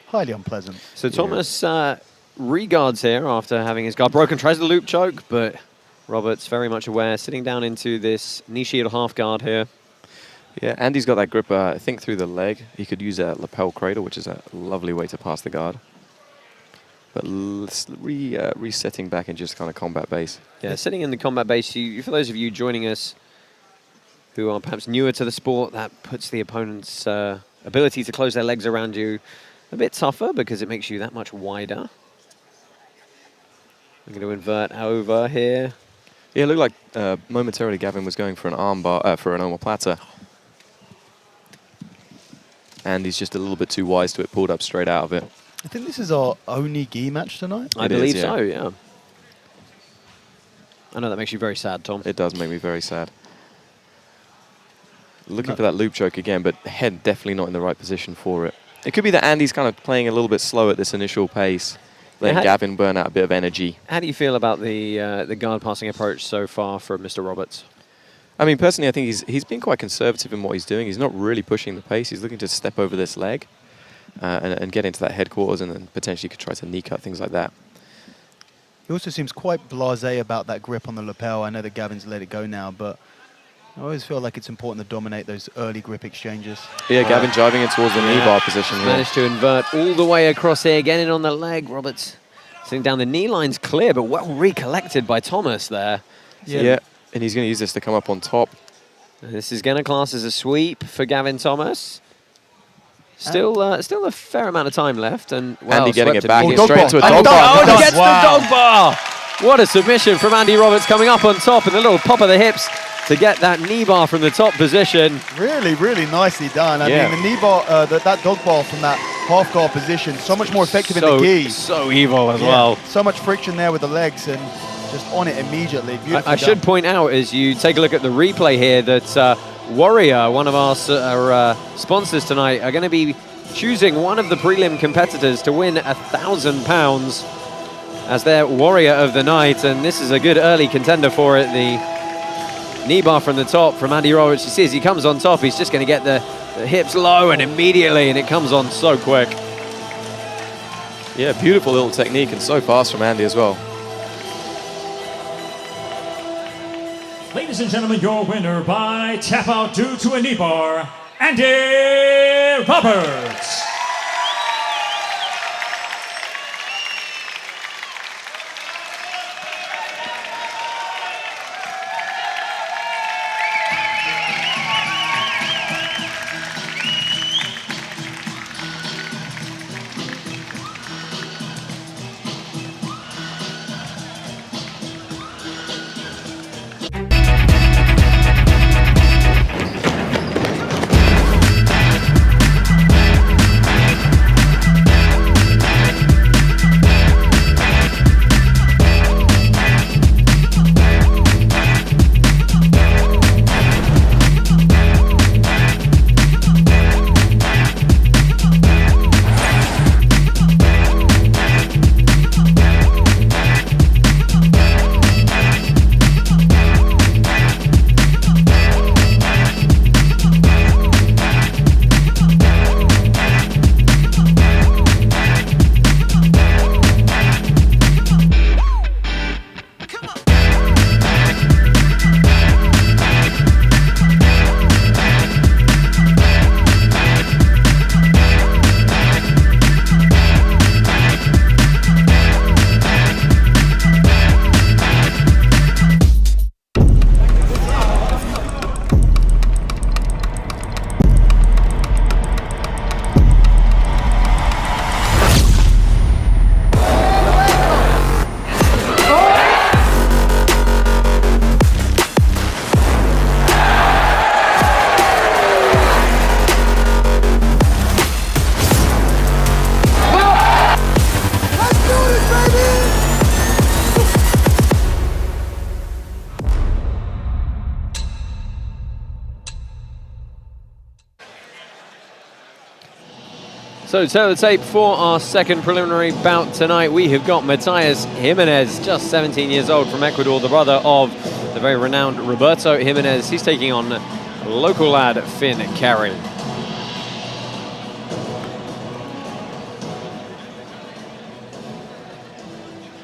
highly unpleasant. So Thomas re-guards here after having his guard broken, tries the loop choke, but Roberts very much aware, sitting down into this knee shield half guard here. Yeah, Andy's got that grip, I think, through the leg. He could use a lapel cradle, which is a lovely way to pass the guard. But resetting back in just kind of combat base. Yeah, sitting in the combat base, for those of you joining us who are perhaps newer to the sport, that puts the opponent's ability to close their legs around you a bit tougher because it makes you that much wider. I'm going to invert over here. Yeah, it looked like momentarily Gavin was going for an arm bar, for an omoplata. And he's just a little bit too wise to it, pulled up straight out of it. I think this is our only gi match tonight. I believe so, yeah. I know that makes you very sad, Tom. It does make me very sad. Looking for that loop choke again, but head definitely not in the right position for it. It could be that Andy's kind of playing a little bit slow at this initial pace, letting Gavin burn out a bit of energy. How do you feel about the guard passing approach so far from Mr. Roberts? I mean, personally, I think he's been quite conservative in what he's doing. He's not really pushing the pace. He's looking to step over this leg and get into that headquarters and then potentially could try to knee cut, things like that. He also seems quite blasé about that grip on the lapel. I know that Gavin's let it go now, but I always feel like it's important to dominate those early grip exchanges. Yeah, Gavin driving it towards the knee bar position here. Managed to invert all the way across here, getting on the leg. Roberts sitting down. The knee line's clear, but well recollected by Thomas there. Yeah, and he's going to use this to come up on top. This is going to class as a sweep for Gavin Thomas. Still a fair amount of time left, and well, Andy getting it back straight into a dog bar. Oh, and he gets the dog bar. What a submission from Andy Roberts, coming up on top and a little pop of the hips to get that knee bar from the top position. Really, really nicely done. I mean, the knee bar, that dog bar from that half guard position, so much more effective in the gi. So evil as well. So much friction there with the legs and just on it immediately. I should point out, as you take a look at the replay here, that Warrior, one of our sponsors tonight, are going to be choosing one of the prelim competitors to win £1,000 as their Warrior of the night, and this is a good early contender for it. The knee bar from the top from Andy Roberts. You see, as he comes on top, he's just going to get the hips low and immediately, and it comes on so quick. Yeah, beautiful little technique and so fast from Andy as well. Ladies and gentlemen, your winner by tap out due to a knee bar, Andy Roberts. So to the tape for our second preliminary bout tonight, we have got Matias Jimenez, just 17 years old, from Ecuador, the brother of the very renowned Roberto Jimenez. He's taking on local lad Finn CAREY.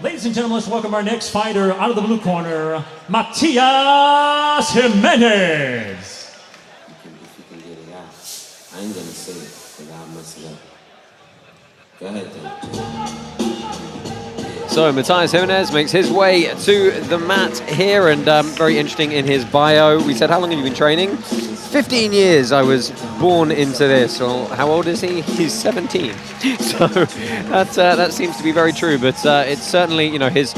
Ladies and gentlemen, let's welcome our next fighter out of the blue corner, Matias Jimenez. I ain't gonna say it without messing up. Go ahead, then. So Matias Jimenez makes his way to the mat here, and very interesting in his bio. We said, how long have you been training? 15 years. I was born into this. Well, how old is he? He's 17. So that seems to be very true, but it's certainly, you know, his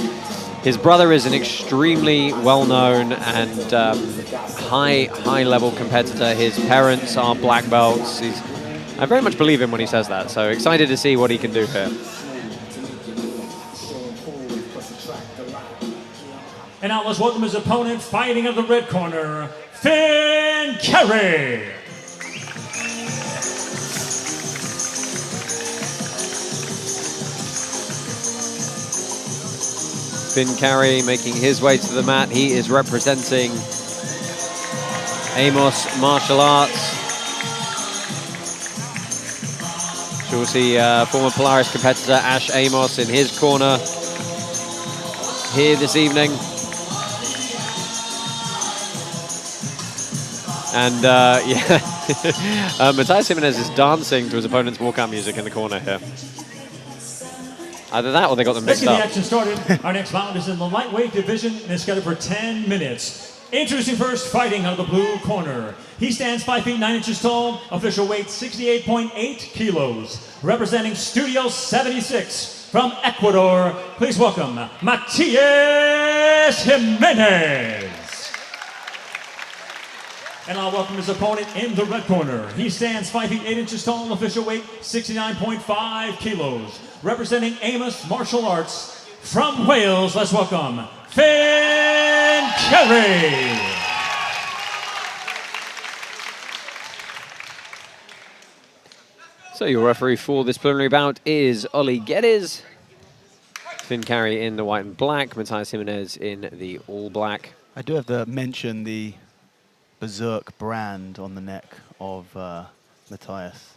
brother is an extremely well-known and high-level competitor. His parents are black belts. I very much believe him when he says that, so excited to see what he can do here. And now let's welcome his opponent, fighting out of the red corner, Finn CAREY. Finn CAREY making his way to the mat. He is representing Amos Martial Arts. So we'll see former Polaris competitor Ash Amos in his corner here this evening. And yeah, Matias Jimenez is dancing to his opponent's walkout music in the corner here. Either that or they got them Let's mixed get up. the action started. Our next round is in the lightweight division and is scheduled for 10 minutes. Introducing first, fighting out of the blue corner. He stands 5 feet 9 inches tall, official weight 68.8 kilos. Representing Studio 76 from Ecuador, please welcome Matias Jimenez. And I'll welcome his opponent in the red corner. He stands 5 feet 8 inches tall, official weight 69.5 kilos. Representing Amos Martial Arts from Wales, let's welcome Finn CAREY. So your referee for this preliminary bout is Oli Geddes. Finn CAREY in the white and black, Matias Jimenez in the all black. I do have to mention the Berserk brand on the neck of Matias.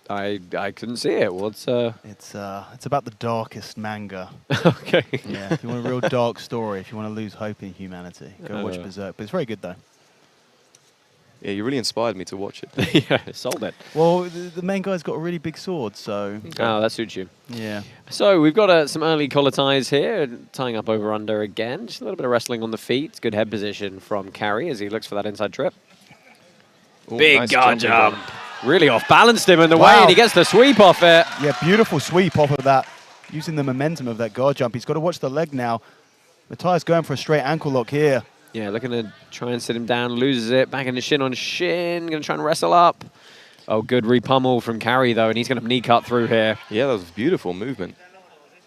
I couldn't see it. What's It's about the darkest manga. Okay. Yeah, if you want a real dark story, if you want to lose hope in humanity, go watch Berserk. But it's very good though. Yeah, you really inspired me to watch it. Yeah, sold it. Well, the main guy's got a really big sword, so. Oh, that suits you. Yeah. So we've got some early collar ties here, tying up over under again. Just a little bit of wrestling on the feet. Good head position from CAREY as he looks for that inside trip. Ooh, Big nice guard jump. Really off-balanced him in the way, and he gets the sweep off it. Yeah, beautiful sweep off of that, using the momentum of that guard jump. He's got to watch the leg now. Matias going for a straight ankle lock here. Yeah, looking to try and sit him down, loses it, back into shin on shin, going to try and wrestle up. Oh, good repummel from CAREY, though, and he's going to knee cut through here. Yeah, that was beautiful movement.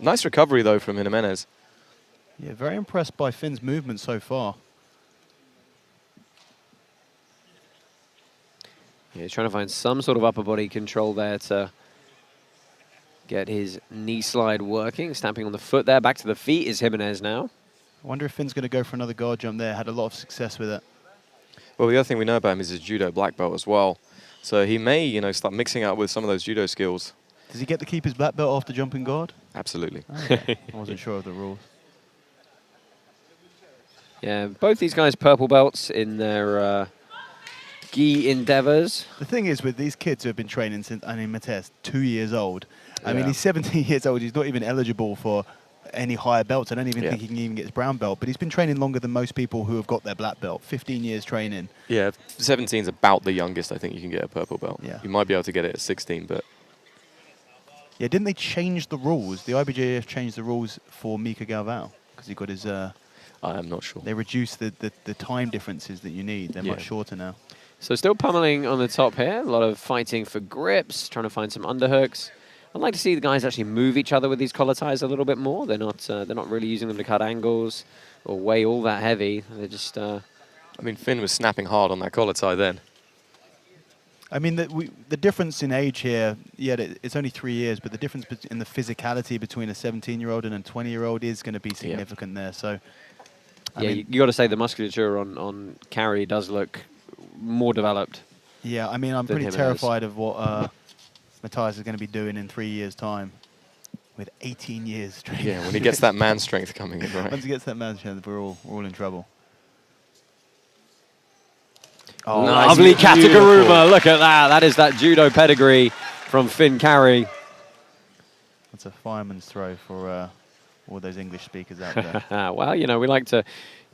Nice recovery, though, from Jimenez. Yeah, very impressed by Finn's movement so far. Yeah, he's trying to find some sort of upper body control there to get his knee slide working. Stamping on the foot there. Back to the feet is Jimenez now. I wonder if Finn's going to go for another guard jump there. Had a lot of success with it. Well, the other thing we know about him is his judo black belt as well. So he may, you know, start mixing up with some of those judo skills. Does he get to keep his black belt after jumping guard? Absolutely. Okay. I wasn't sure of the rules. Yeah, both these guys purple belts in their gi endeavors. The thing is, with these kids who have been training since, I mean, Matias, 2 years old. I mean, Yeah. he's 17 years old. He's not even eligible for any higher belts. I don't even think he can even get his brown belt. But he's been training longer than most people who have got their black belt. 15 years training. Yeah, 17 is about the youngest I think you can get a purple belt. Yeah. You might be able to get it at 16, but... Yeah, didn't they change the rules? The IBJJF changed the rules for Mika Galvão because he got his... I am not sure. They reduced the time differences that you need. They're much Yeah. shorter now. So still pummeling on the top here. A lot of fighting for grips, trying to find some underhooks. I'd like to see the guys actually move each other with these collar ties a little bit more. They're not really using them to cut angles or weigh all that heavy. They're just... I mean, Finn was snapping hard on that collar tie then. I mean, the difference in age here, yeah, it's only 3 years, but the difference in the physicality between a 17-year-old and a 20-year-old is going to be significant there. So, I Yeah, mean, you got to say the musculature on CAREY does look more developed. yeah, I mean, I'm than pretty Jimenez. terrified of what Matthias is going to be doing in 3 years' time with 18 years training. Yeah, when he gets that man strength coming in, right? Once he gets that man strength, we're all in trouble. Oh, lovely Kataguruma. Look at that. That is that judo pedigree from Finn CAREY. That's a fireman's throw for all those English speakers out there. Well, you know, we like to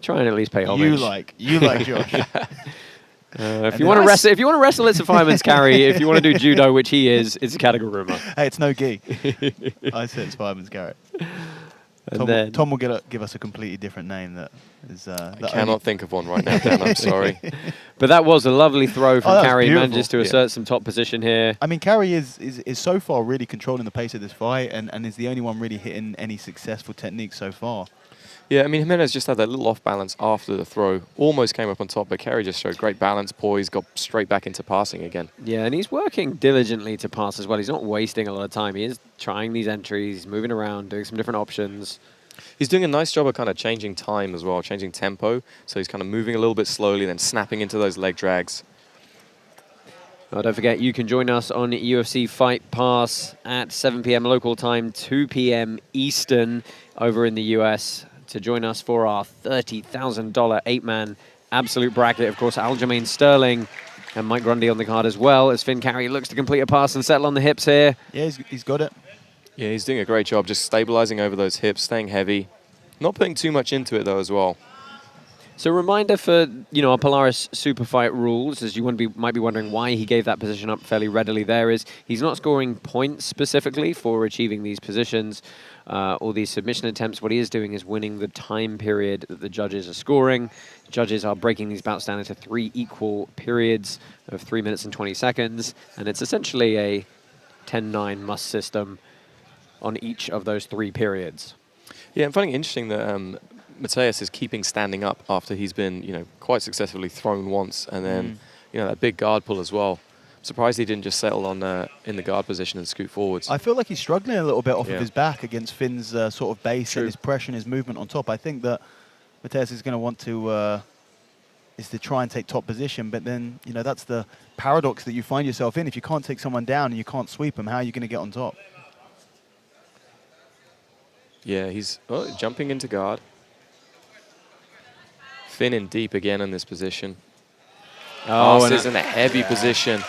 try and at least pay homage. You like Josh. If you want to wrestle, it's a fireman's carry. If you want to do judo, which he is, it's a Kataguruma. Hey, it's no gi. I said it's fireman's carry. Tom will give us a completely different name that is. I cannot think of one right now, Dan. I'm sorry. But that was a lovely throw from CAREY. beautiful. Manages to assert some top position here. I mean, CAREY is so far really controlling the pace of this fight and is the only one really hitting any successful techniques so far. Yeah, I mean, Jimenez just had that little off balance after the throw. Almost came up on top, but CAREY just showed great balance, poise, got straight back into passing again. Yeah, and he's working diligently to pass as well. He's not wasting a lot of time. He is trying these entries, moving around, doing some different options. He's doing a nice job of kind of changing time as well, changing tempo. So he's kind of moving a little bit slowly, then snapping into those leg drags. Oh, don't forget, you can join us on UFC Fight Pass at 7 p.m. local time, 2 p.m. Eastern over in the US to join us for our $30,000 8-man absolute bracket. Of course, Aljamain Sterling and Mike Grundy on the card as well, as Finn CAREY looks to complete a pass and settle on the hips here. Yeah, he's got it. Yeah, he's doing a great job just stabilizing over those hips, staying heavy. Not putting too much into it, though, as well. So a reminder for, you know, our Polaris Super Fight rules, as you might be wondering why he gave that position up fairly readily there, is he's not scoring points specifically for achieving these positions or these submission attempts. What he is doing is winning the time period that the judges are scoring. Judges are breaking these bouts down into 3 equal periods of 3 minutes and 20 seconds, and it's essentially a 10-9 must system on each of those 3 periods. Yeah, I'm finding it interesting that Matias is keeping standing up after he's been, you know, quite successfully thrown once, and then, you know, that big guard pull as well. I'm surprised he didn't just settle on in the guard position and scoot forwards. I feel like he's struggling a little bit off of his back against Finn's sort of base and his pressure and his movement on top. I think that Matias is going to want to try and take top position, but then, you know, that's the paradox that you find yourself in. If you can't take someone down and you can't sweep them, how are you going to get on top? Yeah, he's jumping into guard. Finn in deep again in this position. Oh, and in a heavy position.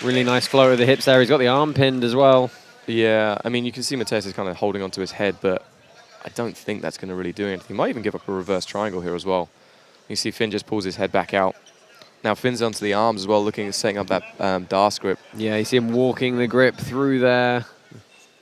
Really nice flow of the hips there. He's got the arm pinned as well. Yeah, I mean, you can see Matias is kind of holding onto his head, but I don't think that's going to really do anything. He might even give up a reverse triangle here as well. You see Finn just pulls his head back out. Now Finn's onto the arms as well, looking at setting up that DAS grip. Yeah, you see him walking the grip through there.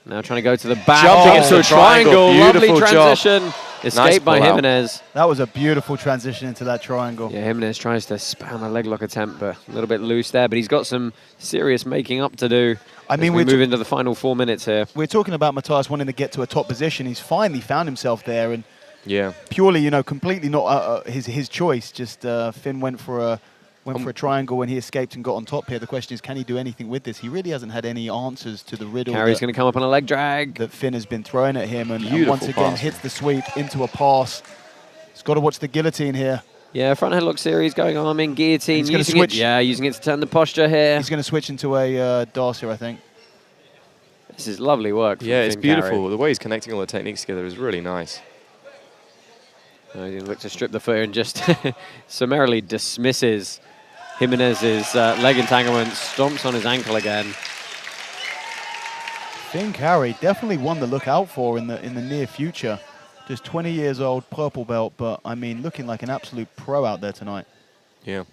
Now trying to go to the back. Jumping into a triangle. Lovely transition. Escaped Nice by Jimenez. That was a beautiful transition into that triangle. Yeah, Jimenez tries to spam a leg lock attempt, but a little bit loose there. But he's got some serious making up to do. I mean, we move into the final 4 minutes here. We're talking about Matthias wanting to get to a top position. He's finally found himself there, and yeah, purely, you know, completely not his choice. Just Finn went for a triangle when he escaped and got on top here. The question is, can he do anything with this? He really hasn't had any answers to the riddle. CAREY's going to come up on a leg drag that Finn has been throwing at him, and once again pass. hits the sweep into a pass. He's got to watch the guillotine here. Yeah, front headlock series going on in guillotine. He's going to switch. Using it to turn the posture here. He's going to switch into a DAS here, I think. This is lovely work. From Yeah, it's Finn beautiful. CAREY. The way he's connecting all the techniques together is really nice. He looks to strip the foot and just summarily dismisses Jimenez's leg entanglement, stomps on his ankle again. Finn CAREY definitely one to look out for in the near future. Just 20 years old, purple belt, but I mean, looking like an absolute pro out there tonight. Yeah.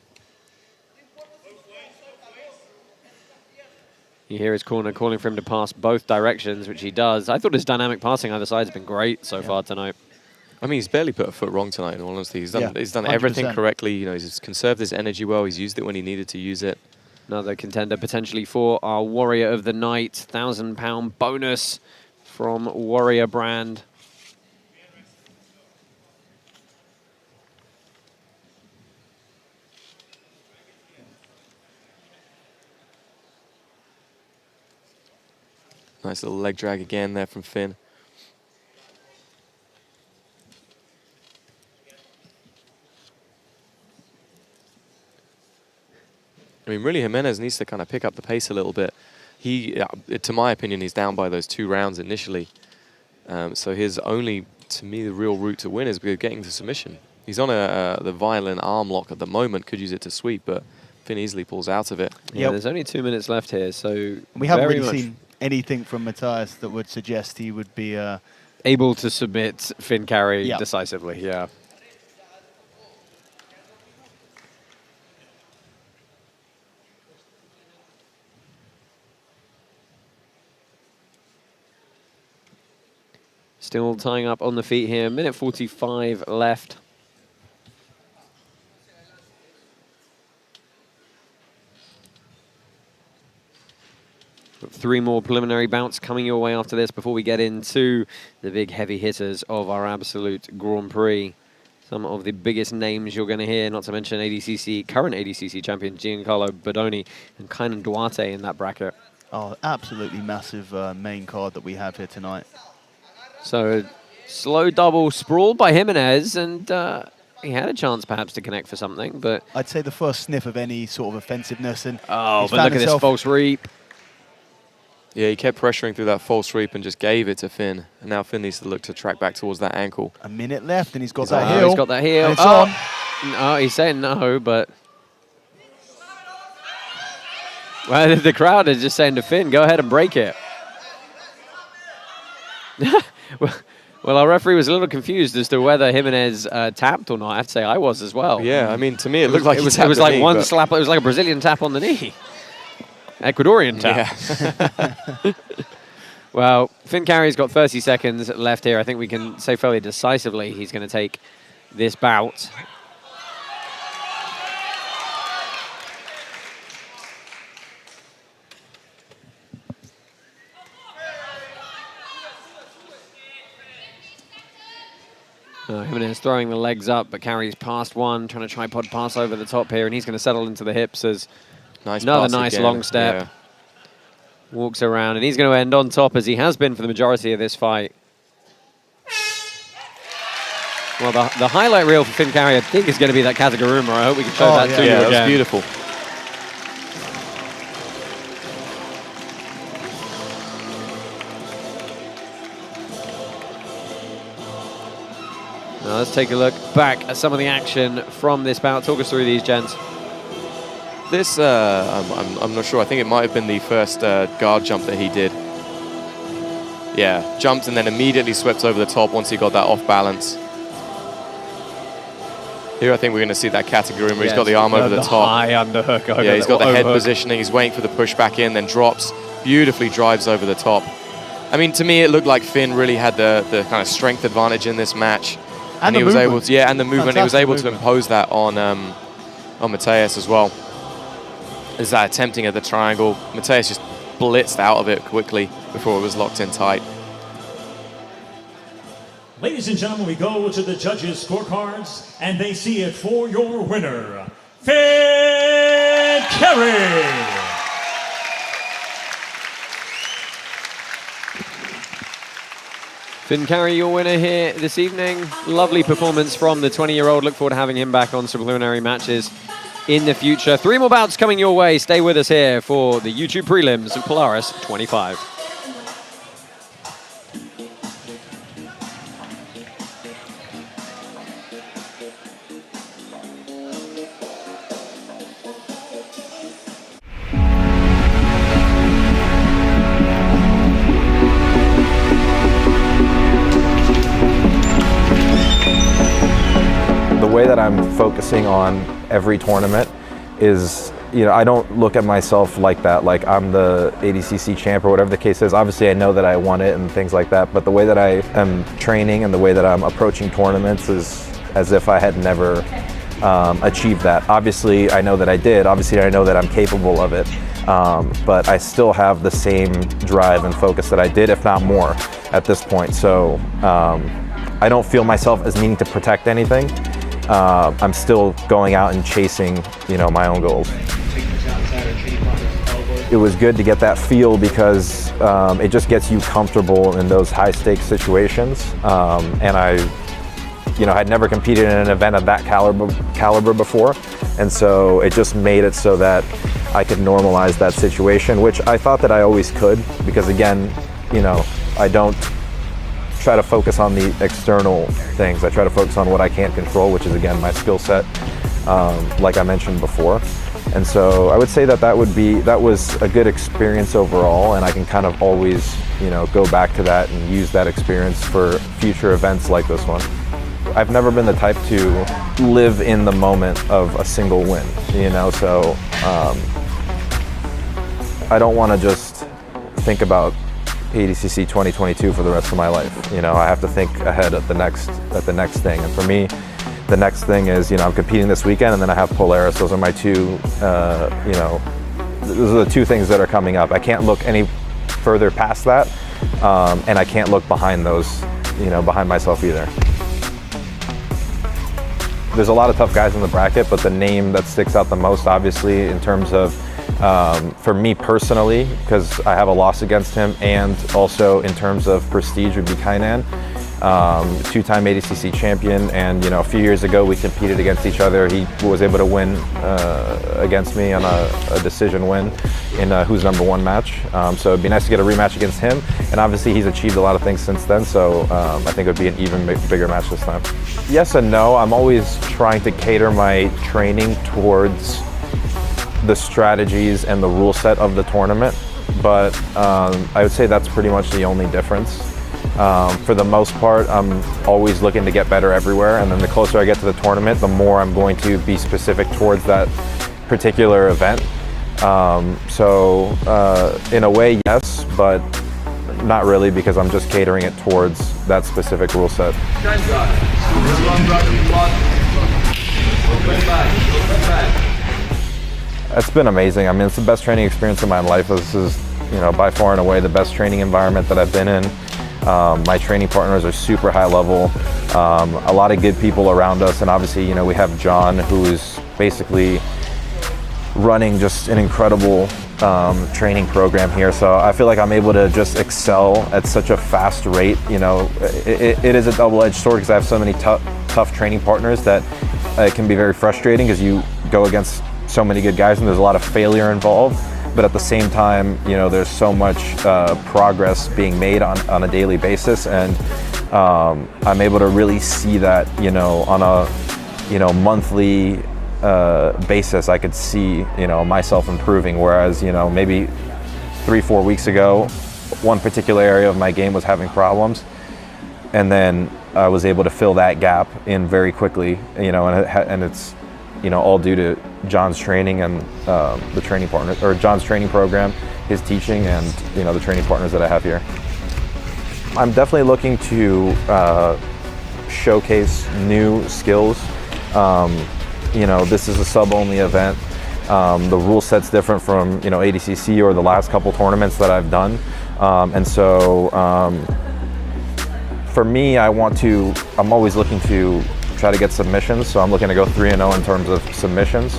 You hear his corner calling for him to pass both directions, which he does. I thought his dynamic passing either side has been great so far tonight. I mean, he's barely put a foot wrong tonight, in all honesty. He's done 100%. everything correctly. You know, he's conserved his energy well. He's used it when he needed to use it. Another contender potentially for our Warrior of the Night. £1,000 bonus from Warrior brand. Nice little leg drag again there from Finn. I mean, really, Jimenez needs to kind of pick up the pace a little bit. He, to my opinion, he's down by those 2 rounds initially. So his only, to me, the real route to win is getting to submission. He's on the violin arm lock at the moment, could use it to sweep, but Finn easily pulls out of it. Yeah, there's only 2 minutes left here, so we haven't really seen anything from Matias that would suggest he would be able to submit Finn CAREY decisively. Yeah. Still tying up on the feet here. Minute 45 left. Got 3 more preliminary bouts coming your way after this before we get into the big heavy hitters of our absolute Grand Prix. Some of the biggest names you're going to hear, not to mention current ADCC champion Giancarlo Bodoni and Kainan Duarte in that bracket. Oh, absolutely massive main card that we have here tonight. So, slow double sprawl by Jimenez, and he had a chance perhaps to connect for something, but... I'd say the first sniff of any sort of offensiveness. And oh, but look at this false reap. Yeah, he kept pressuring through that false reap and just gave it to Finn. And now Finn needs to look to track back towards that ankle. A minute left, and he's got that heel. He's got that heel. It's on. No, he's saying no, but... Well, the crowd is just saying to Finn, go ahead and break it. Well, our referee was a little confused as to whether Jimenez tapped or not. I have to say I was as well. Yeah, I mean, to me, it looked like it was like knee, one slap. It was like a Brazilian tap on the knee. Ecuadorian tap. Yeah. Well, Finn CAREY's got 30 seconds left here. I think we can say fairly decisively he's going to take this bout. Jimenez throwing the legs up, but CAREY's past one, trying to tripod pass over the top here, and he's going to settle into the hips as another nice long step. Yeah. Walks around, and he's going to end on top as he has been for the majority of this fight. Well, the highlight reel for Finn CAREY, I think, is going to be that Kataguruma. I hope we can show that to you again. That's beautiful. Now let's take a look back at some of the action from this bout. Talk us through these, gents. This, I'm not sure. I think it might have been the first guard jump that he did. Yeah, jumped and then immediately swept over the top once he got that off balance. Here I think we're going to see that Kataguruma. He's got the arm over the top. High underhook over he's got the head positioning. He's waiting for the push back in, then drops. Beautifully drives over the top. I mean, to me, it looked like Finn really had the kind of strength advantage in this match. And he was able to, and the movement. He was able to impose that on Matias as well. Is that attempting at the triangle? Matias just blitzed out of it quickly before it was locked in tight. Ladies and gentlemen, we go to the judges' scorecards, and they see it for your winner, Finn CAREY. Finn CAREY, your winner here this evening. Lovely performance from the 20-year-old. Look forward to having him back on some preliminary matches in the future. 3 more bouts coming your way. Stay with us here for the YouTube prelims of Polaris 25. The way that I'm focusing on every tournament is, I don't look at myself like that, like I'm the ADCC champ or whatever the case is. Obviously I know that I won it and things like that, but the way that I am training and the way that I'm approaching tournaments is as if I had never achieved that. Obviously I know that I did, obviously I know that I'm capable of it, but I still have the same drive and focus that I did, if not more, at this point. So I don't feel myself as needing to protect anything. I'm still going out and chasing, my own goals. It was good to get that feel because it just gets you comfortable in those high stakes situations. And I'd never competed in an event of that caliber before. And so it just made it so that I could normalize that situation, which I thought that I always could, because again, I don't try to focus on the external things. I try to focus on what I can't control, which is again, my skill set, like I mentioned before. And so I would say that that was a good experience overall, and I can kind of always, go back to that and use that experience for future events like this one. I've never been the type to live in the moment of a single win, so I don't want to just think about ADCC 2022 for the rest of my life. I have to think ahead at the next thing. And for me, the next thing is, I'm competing this weekend, and then I have Polaris. Those are my two, those are the two things that are coming up. I can't look any further past that, and I can't look behind those, behind myself either. There's a lot of tough guys in the bracket, but the name that sticks out the most, obviously, in terms of, for me personally, because I have a loss against him, and also in terms of prestige, would be CANN, two-time ADCC champion. And a few years ago we competed against each other. He was able to win against me on a decision win in a Who's Number One match. So it'd be nice to get a rematch against him. And obviously he's achieved a lot of things since then. So I think it would be an even bigger match this time. Yes and no. I'm always trying to cater my training towards the strategies and the rule set of the tournament, but I would say that's pretty much the only difference. For the most part, I'm always looking to get better everywhere, and then the closer I get to the tournament, the more I'm going to be specific towards that particular event. So in a way, yes, but not really, because I'm just catering it towards that specific rule set. It's been amazing. I mean, it's the best training experience of my life. This is, by far and away the best training environment that I've been in. My training partners are super high level. A lot of good people around us, and obviously, we have John, who's basically running just an incredible training program here. So I feel like I'm able to just excel at such a fast rate. It is a double-edged sword, because I have so many tough training partners that it can be very frustrating, because you go against so many good guys and there's a lot of failure involved. But at the same time, there's so much progress being made on a daily basis, and I'm able to really see that, on a monthly basis. I could see, myself improving, whereas, maybe 3-4 weeks ago, one particular area of my game was having problems, and then I was able to fill that gap in very quickly, and it's, all due to John's training and the training partners, or John's training program, his teaching, and the training partners that I have here. I'm definitely looking to showcase new skills. This is a sub-only event. The rule set's different from ADCC or the last couple tournaments that I've done, and so for me, I'm always looking to try to get submissions, so I'm looking to go 3-0 in terms of submissions,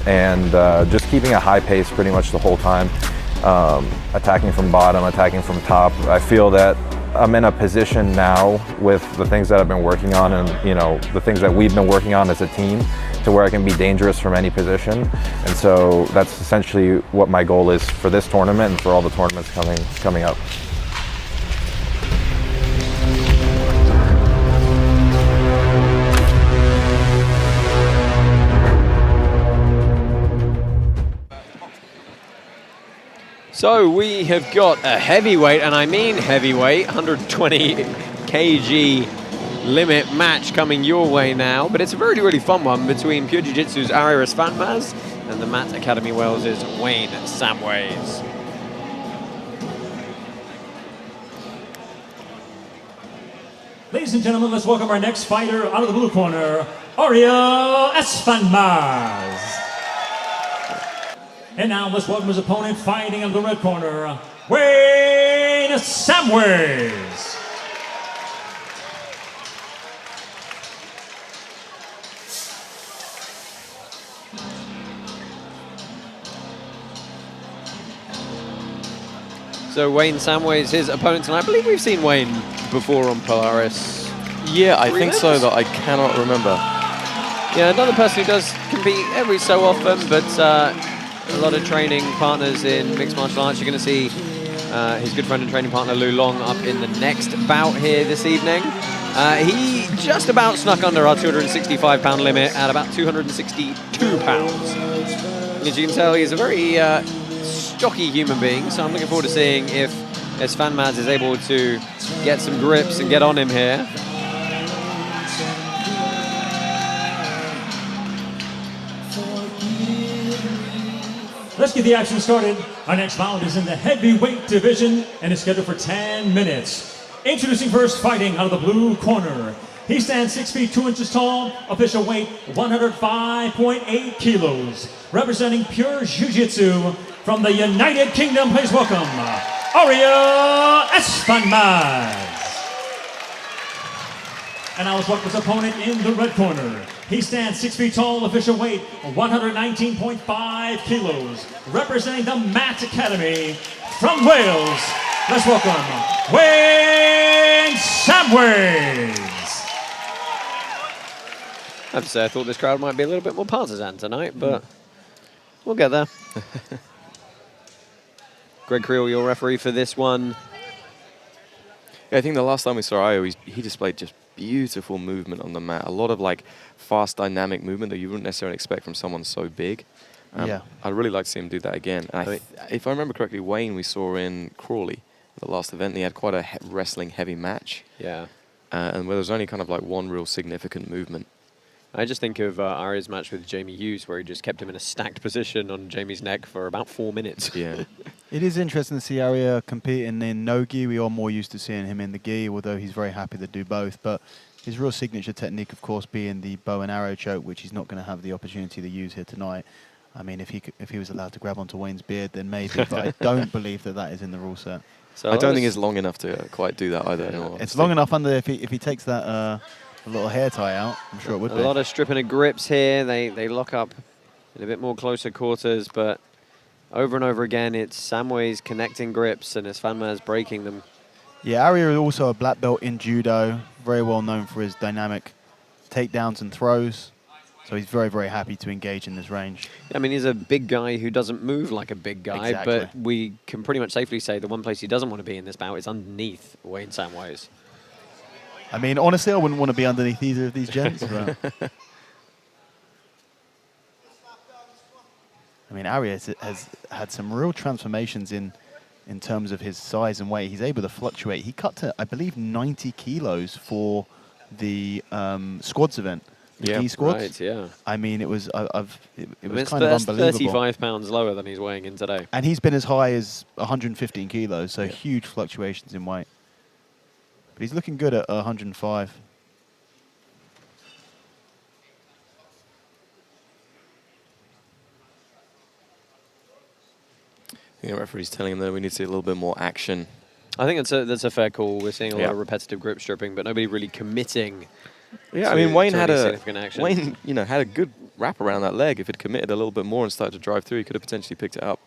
and just keeping a high pace pretty much the whole time, attacking from bottom, attacking from top. I feel that I'm in a position now with the things that I've been working on, and the things that we've been working on as a team, to where I can be dangerous from any position. And so that's essentially what my goal is for this tournament and for all the tournaments coming up. So we have got a heavyweight, and I mean heavyweight, 120 kg limit match coming your way now. But it's a really, really fun one between Pure Jiu-Jitsu's ARYA SFANDMAZ and the Mat Academy Wales' Wayne SAMWAYS. Ladies and gentlemen, let's welcome our next fighter out of the blue corner, ARYA SFANDMAZ. And now let's welcome his opponent fighting in the red corner, Wayne SAMWAYS. So Wayne Samways, his opponent tonight. I believe we've seen Wayne before on Polaris. Yeah, I think so, though I cannot remember. Yeah, another person who does compete every so often, but a lot of training partners in mixed martial arts. You're going to see his good friend and training partner Liu Long up in the next bout here this evening. He just about snuck under our 265-pound limit at about 262 pounds. As you can tell, he's a very stocky human being, so I'm looking forward to seeing if ESFANDMAZ is able to get some grips and get on him here. Let's get the action started. Our next bout is in the heavyweight division and is scheduled for 10 minutes. Introducing first, fighting out of the blue corner. He stands 6 feet 2 inches tall, official weight 105.8 kilos. Representing Pure Jiu-Jitsu from the United Kingdom, please welcome ARYA ESFANDMAZ. And now let's welcome his opponent in the red corner. He stands 6 feet tall, official weight 119.5 kilos. Representing the Mat Academy from Wales, let's welcome Wayne Samways. I have to say, I thought this crowd might be a little bit more partisan tonight, but we'll get there. Greg Creel, your referee for this one. Yeah, I think the last time we saw Io, he displayed just beautiful movement on the mat. A lot of like fast, dynamic movement that you wouldn't necessarily expect from someone so big. Yeah. I'd really like to see him do that again. And if I remember correctly, Wayne we saw in Crawley, the last event, and he had quite a wrestling heavy match. Yeah. And where there was only kind of like one real significant movement. I just think of Arya's match with Jamie Hughes, where he just kept him in a stacked position on Jamie's neck for about 4 minutes. Yeah. It is interesting to see Arya competing in no-gi. We are more used to seeing him in the gi, although he's very happy to do both. But his real signature technique, of course, being the bow and arrow choke, which he's not going to have the opportunity to use here tonight. I mean, if he was allowed to grab onto Wayne's beard, then maybe. But I don't believe that is in the rule set. So I don't think it's long enough to quite do that either. No, it's long enough under if he takes that a little hair tie out. I'm sure it would be. A lot of stripping of grips here. They lock up in a bit more closer quarters, but over and over again, it's Samways connecting grips and ESFANDMAZ breaking them. Yeah, Arya is also a black belt in judo, very well known for his dynamic takedowns and throws. So he's very, very happy to engage in this range. I mean, he's a big guy who doesn't move like a big guy, Exactly. but we can pretty much safely say the one place he doesn't want to be in this bout is underneath Wayne Samways. I mean, honestly, I wouldn't want to be underneath either of these gents. But I mean, Arya has had some real transformations in terms of his size and weight. He's able to fluctuate. He cut to, I believe, 90 kilos for the squads event. The gi squads. Right, yeah. I mean, it was kind of That's unbelievable. 35 pounds lower than he's weighing in today. And he's been as high as 115 kilos, so huge fluctuations in weight. But he's looking good at 105. The referee's telling him that we need to see a little bit more action. I think that's a fair call. We're seeing a lot of repetitive grip stripping, but nobody really committing. Yeah, I mean, Wayne had significant action. Wayne, had a good wrap around that leg. If he'd committed a little bit more and started to drive through, he could have potentially picked it up.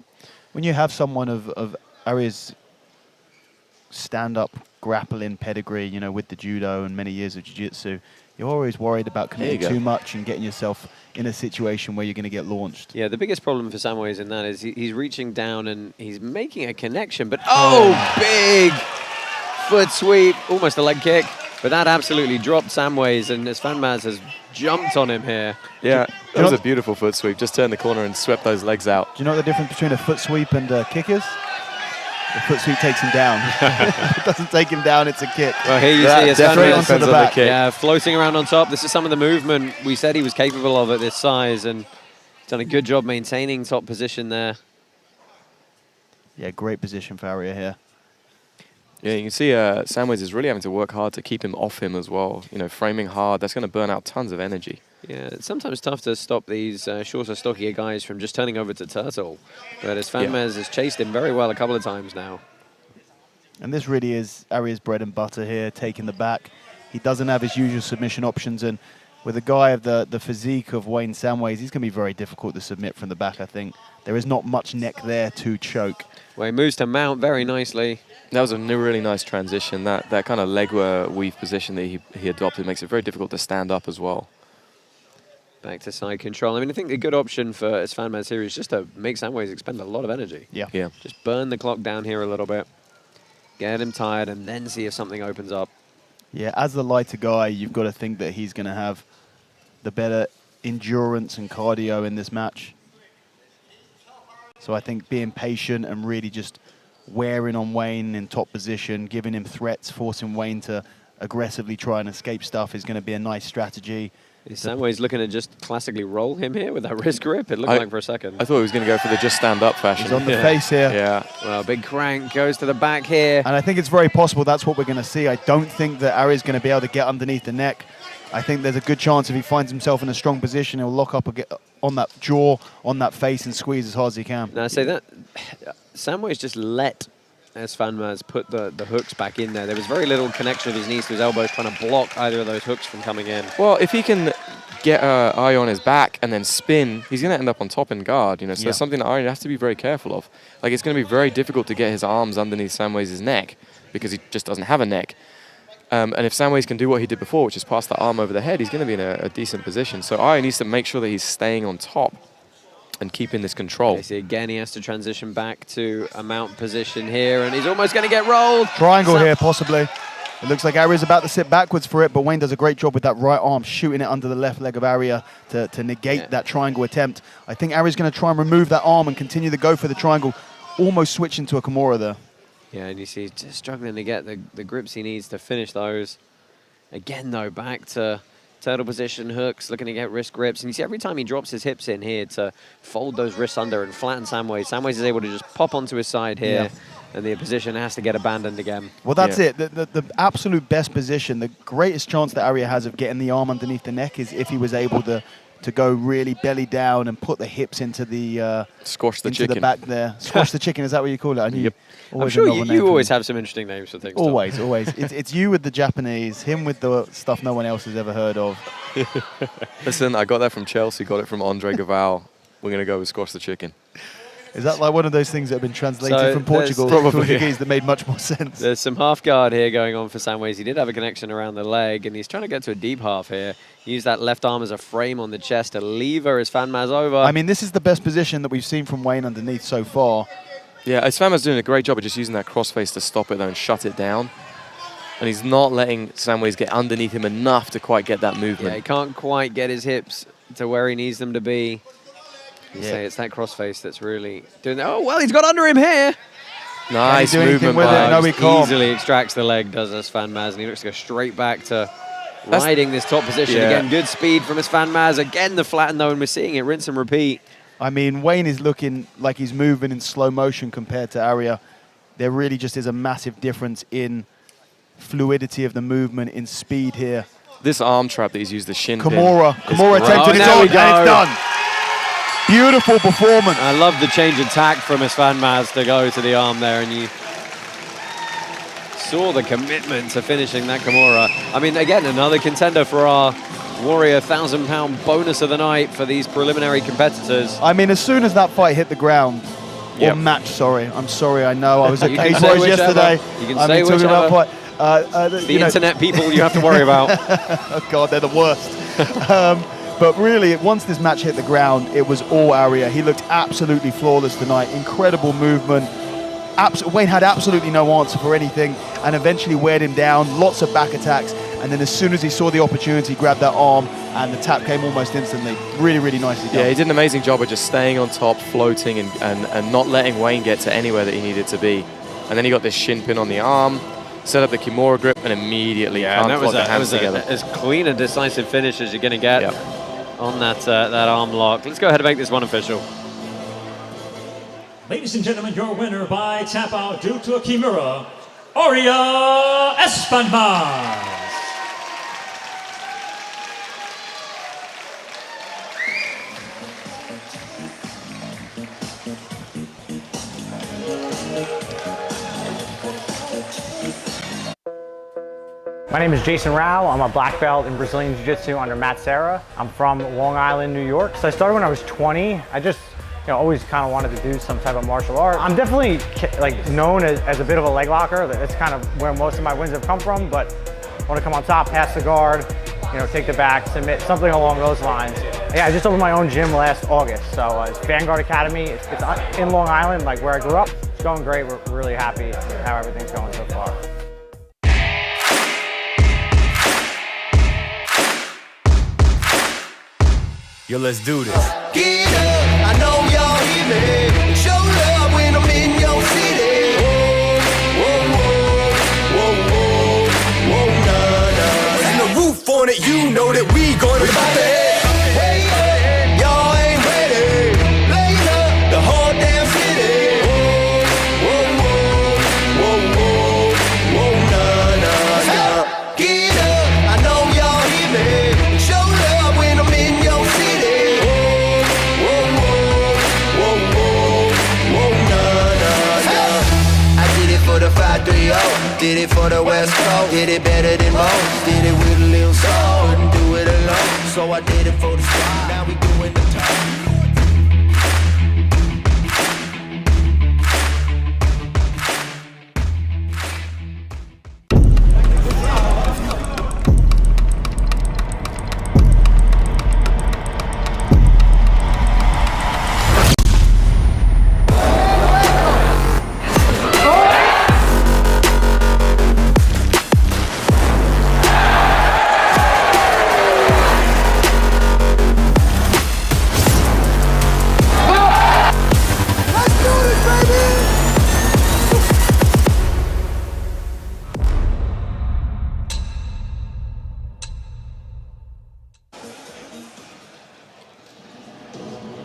When you have someone of Arya's stand-up grappling pedigree, with the judo and many years of jiu-jitsu, you're always worried about committing too much and getting yourself in a situation where you're going to get launched. Yeah, the biggest problem for Samways in that is he's reaching down and he's making a connection, but big foot sweep, almost a leg kick, but that absolutely dropped Samways, and ESFANDMAZ has jumped on him here. Yeah, that was a beautiful foot sweep. Just turned the corner and swept those legs out. Do you know the difference between a foot sweep and a kick is? The foot sweep takes him down. If it doesn't take him down, it's a kick. Well, here you see ESFANDMAZ onto the back. Yeah, floating around on top. This is some of the movement we said he was capable of at this size, and he's done a good job maintaining top position there. Yeah, great position for Arya here. Yeah, you can see Samways is really having to work hard to keep him off him as well. Framing hard, that's going to burn out tons of energy. Yeah, it's sometimes tough to stop these shorter, stockier guys from just turning over to turtle. But ESFANDMAZ has chased him very well a couple of times now. And this really is Arya's bread and butter here, taking the back. He doesn't have his usual submission options, and with a guy of the physique of Wayne Samways, he's going to be very difficult to submit from the back, I think. There is not much neck there to choke. Well, he moves to mount very nicely. That was a really nice transition. That kind of leg weave position that he adopted makes it very difficult to stand up as well. Back to side control. I mean, I think the good option for SHAMARKOU here is just to make Samways expend a lot of energy. Yeah. Just burn the clock down here a little bit. Get him tired and then see if something opens up. Yeah, as the lighter guy, you've got to think that he's going to have the better endurance and cardio in this match. So I think being patient and really just wearing on Wayne in top position, giving him threats, forcing Wayne to aggressively try and escape stuff is going to be a nice strategy. Is Samways looking to just classically roll him here with that wrist grip? It looked like for a second. I thought he was going to go for the just stand up fashion. He's on the face here. Yeah. Well, big crank goes to the back here. And I think it's very possible that's what we're going to see. I don't think that ARYA's going to be able to get underneath the neck. I think there's a good chance if he finds himself in a strong position, he'll lock up on that jaw, on that face, and squeeze as hard as he can. Now, I say that Samways just let ESFANDMAZ put the hooks back in there. There was very little connection of his knees to his elbows trying to block either of those hooks from coming in. Well, if he can get eye on his back and then spin, he's going to end up on top in guard, you know. So that's something that Arya has to be very careful of. Like, it's going to be very difficult to get his arms underneath Samways' neck because he just doesn't have a neck. And if Samways can do what he did before, which is pass the arm over the head, he's going to be in a decent position. So Arya needs to make sure that he's staying on top and keeping this control. Okay, see, again, he has to transition back to a mount position here, and he's almost going to get rolled. Triangle here, possibly. It looks like ARYA's about to sit backwards for it, but Wayne does a great job with that right arm, shooting it under the left leg of ARYA to negate that triangle attempt. I think ARYA's going to try and remove that arm and continue to go for the triangle, almost switching to a Kimura there. Yeah, and you see he's just struggling to get the grips he needs to finish those. Again, though, back to turtle position hooks, looking to get wrist grips. And you see every time he drops his hips in here to fold those wrists under and flatten Samways, Samways is able to just pop onto his side here. And the position has to get abandoned again. Well, that's it. The absolute best position, the greatest chance that ARYA has of getting the arm underneath the neck is if he was able to go really belly down and put the hips into the squash the into chicken. the back there. Squash the chicken, is that what you call it? Yep. I'm sure you always have some interesting names for things. Always, always. It's you with the Japanese, him with the stuff no one else has ever heard of. Listen, I got that from Chelsea, got it from Andre Gaval. We're going to go with squash the chicken. Is that like one of those things that have been translated from Portugal? Portuguese that made much more sense. There's some half guard here going on for Samways. He did have a connection around the leg, and he's trying to get to a deep half here. Use that left arm as a frame on the chest to lever ESFANDMAZ over. I mean, this is the best position that we've seen from Wayne underneath so far. Yeah, ESFANDMAZ doing a great job of just using that crossface to stop it though and shut it down. And he's not letting Samways get underneath him enough to quite get that movement. Yeah, he can't quite get his hips to where he needs them to be. You say it's that crossface that's really doing that. Oh, well, he's got under him here. Nice movement with it? No, he can't. Easily extracts the leg, does ESFANDMAZ, and he looks to go straight back to riding this top position. Again, good speed from ESFANDMAZ. Again, the flatten though, and we're seeing it rinse and repeat. I mean, Wayne is looking like he's moving in slow motion compared to ARYA. There really just is a massive difference in fluidity of the movement, in speed here. This arm trap that he's used, the shin Kimura pin. attempted his own, and it's done. Beautiful performance. I love the change of tack from ESFANDMAZ to go to the arm there, and you saw the commitment to finishing that Kimura. I mean, again, another contender for our Warrior 1,000-pound bonus of the night for these preliminary competitors. I mean, as soon as that fight hit the ground, or match, sorry. I'm sorry, I know. I was at K-Boys yesterday. You can say talking about whichever. fight. The internet people you have to worry about. Oh, God, they're the worst. But really, once this match hit the ground, it was all ARYA. He looked absolutely flawless tonight. Incredible movement. Wayne had absolutely no answer for anything and eventually weared him down. Lots of back attacks. And then as soon as he saw the opportunity, he grabbed that arm and the tap came almost instantly. Really, really nicely done. Yeah, he did an amazing job of just staying on top, floating, and not letting Wayne get to anywhere that he needed to be. And then he got this shin pin on the arm, set up the Kimura grip, and immediately that was the hands together. as clean a decisive finish as you're going to get on that arm lock. Let's go ahead and make this one official. Ladies and gentlemen, your winner by tap out due to a Kimura, ARYA ESFANDMAZ. My My name is Jason Rao. I'm a black belt in Brazilian Jiu-Jitsu under Matt Serra. I'm from Long Island, New York. So I started when I was 20. I just always kind of wanted to do some type of martial art. I'm definitely known as a bit of a leg locker. That's kind of where most of my wins have come from, but I want to come on top, pass the guard, take the back, submit, something along those lines. Yeah, I just opened my own gym last August. So it's Vanguard Academy. It's in Long Island, like where I grew up. It's going great. We're really happy with how everything's going so far. Yo, let's do this. Get up, I know y'all hear me. Show love when I'm in your city. Whoa, whoa, whoa, whoa, whoa, whoa, nah, nah. And the roof on it, you know that we gonna pop it. Hey, hey, y'all ain't ready. Laying up the whole damn city. Whoa, whoa, whoa, whoa, whoa, nah, nah, nah. Get up, I know y'all hear me. Show love when I'm in your city. For the 530, did it for the West Coast, did it better than most, did it with a little soul, couldn't do it alone, so I did it for the squad, now we doing the time.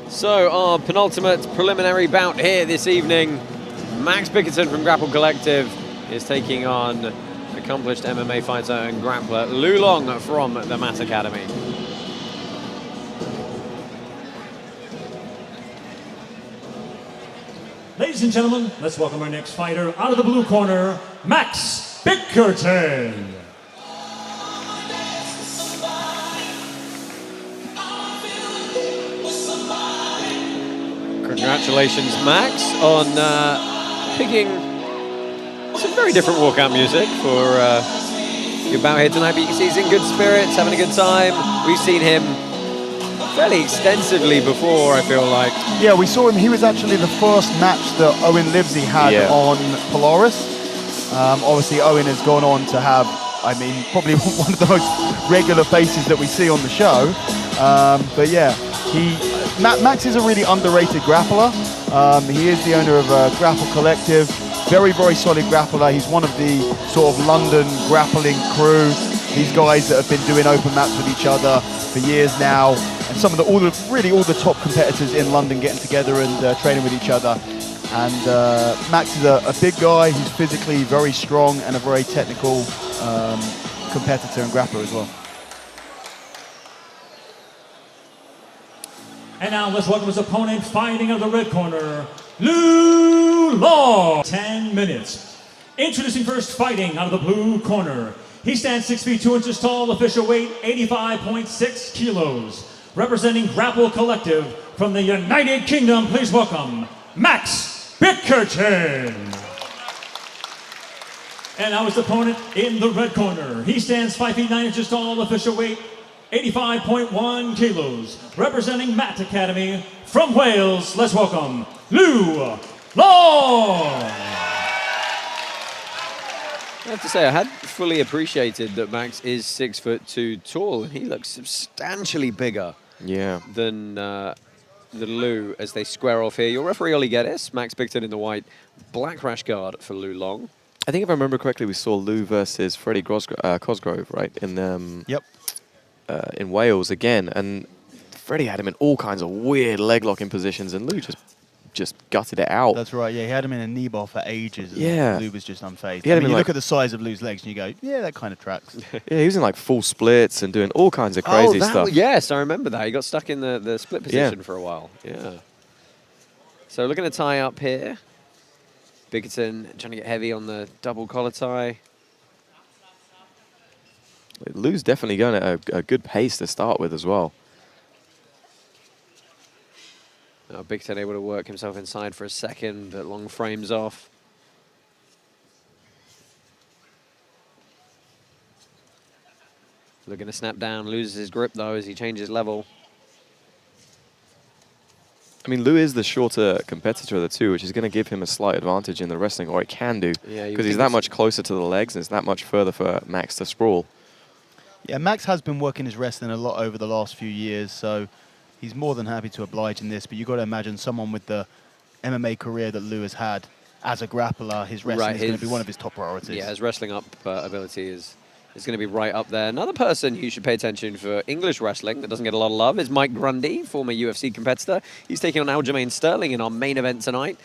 So our penultimate preliminary bout here this evening. Max Bickerton from Grapple Collective is taking on accomplished MMA fighter and grappler LEW LONG from the Matt Academy. Ladies and gentlemen, let's welcome our next fighter out of the blue corner, Max Bickerton. Congratulations, Max, on picking some very different walkout music for your bout here tonight. But you can see he's in good spirits, having a good time. We've seen him fairly extensively before, I feel like. Yeah, we saw him. He was actually the first match that Owen Livesey had on Polaris. Obviously, Owen has gone on to have, I mean, probably one of the most regular faces that we see on the show. But yeah, Max is a really underrated grappler. He is the owner of Grapple Collective. Very, very solid grappler. He's one of the sort of London grappling crew. These guys that have been doing open mats with each other for years now. And some of all the top competitors in London getting together and training with each other. And Max is a big guy. He's physically very strong and a very technical competitor and grappler as well. And now let's welcome his opponent, fighting out of the red corner, LEW LONG. 10 minutes. Introducing first, fighting out of the blue corner. He stands 6 feet 2 inches tall, official weight 85.6 kilos. Representing Grapple Collective from the United Kingdom, please welcome Max Bickerton. And now his opponent in the red corner. He stands 5 feet 9 inches tall, official weight 85.1 kilos. Representing Matt Academy from Wales, let's welcome LEW LONG. I have to say, I hadn't fully appreciated that Max is 6'2" tall, and he looks substantially bigger than LEW as they square off here. Your referee, Ollie Geddes, Max Bickerton in the white, black rash guard for LEW LONG. I think if I remember correctly, we saw LEW versus Freddie Cosgrove, right? In Wales again, and Freddie had him in all kinds of weird leg locking positions, and LEW just gutted it out. That's right, yeah, he had him in a knee bar for ages, and LEW was just unfazed. I mean, you look at the size of LEW's legs and you go, yeah, that kind of tracks. Yeah, he was in like full splits and doing all kinds of crazy stuff. Yes, I remember that. He got stuck in the split position for a while. Yeah. So looking to tie up here. Bickerton trying to get heavy on the double collar tie. Lou's definitely going at a good pace to start with as well. Bickerton able to work himself inside for a second, but Long frames off. Looking to snap down, loses his grip though as he changes level. I mean, Lou is the shorter competitor of the two, which is going to give him a slight advantage in the wrestling, or it can do, Yeah, because he's that much closer to the legs and it's that much further for Max to sprawl. Yeah, Max has been working his wrestling a lot over the last few years, so he's more than happy to oblige in this. But you've got to imagine someone with the MMA career that Lou has had as a grappler, his wrestling is going to be one of his top priorities. Yeah, his wrestling up ability is going to be right up there. Another person you should pay attention for English wrestling that doesn't get a lot of love is Mike Grundy, former UFC competitor. He's taking on Aljamain Sterling in our main event tonight.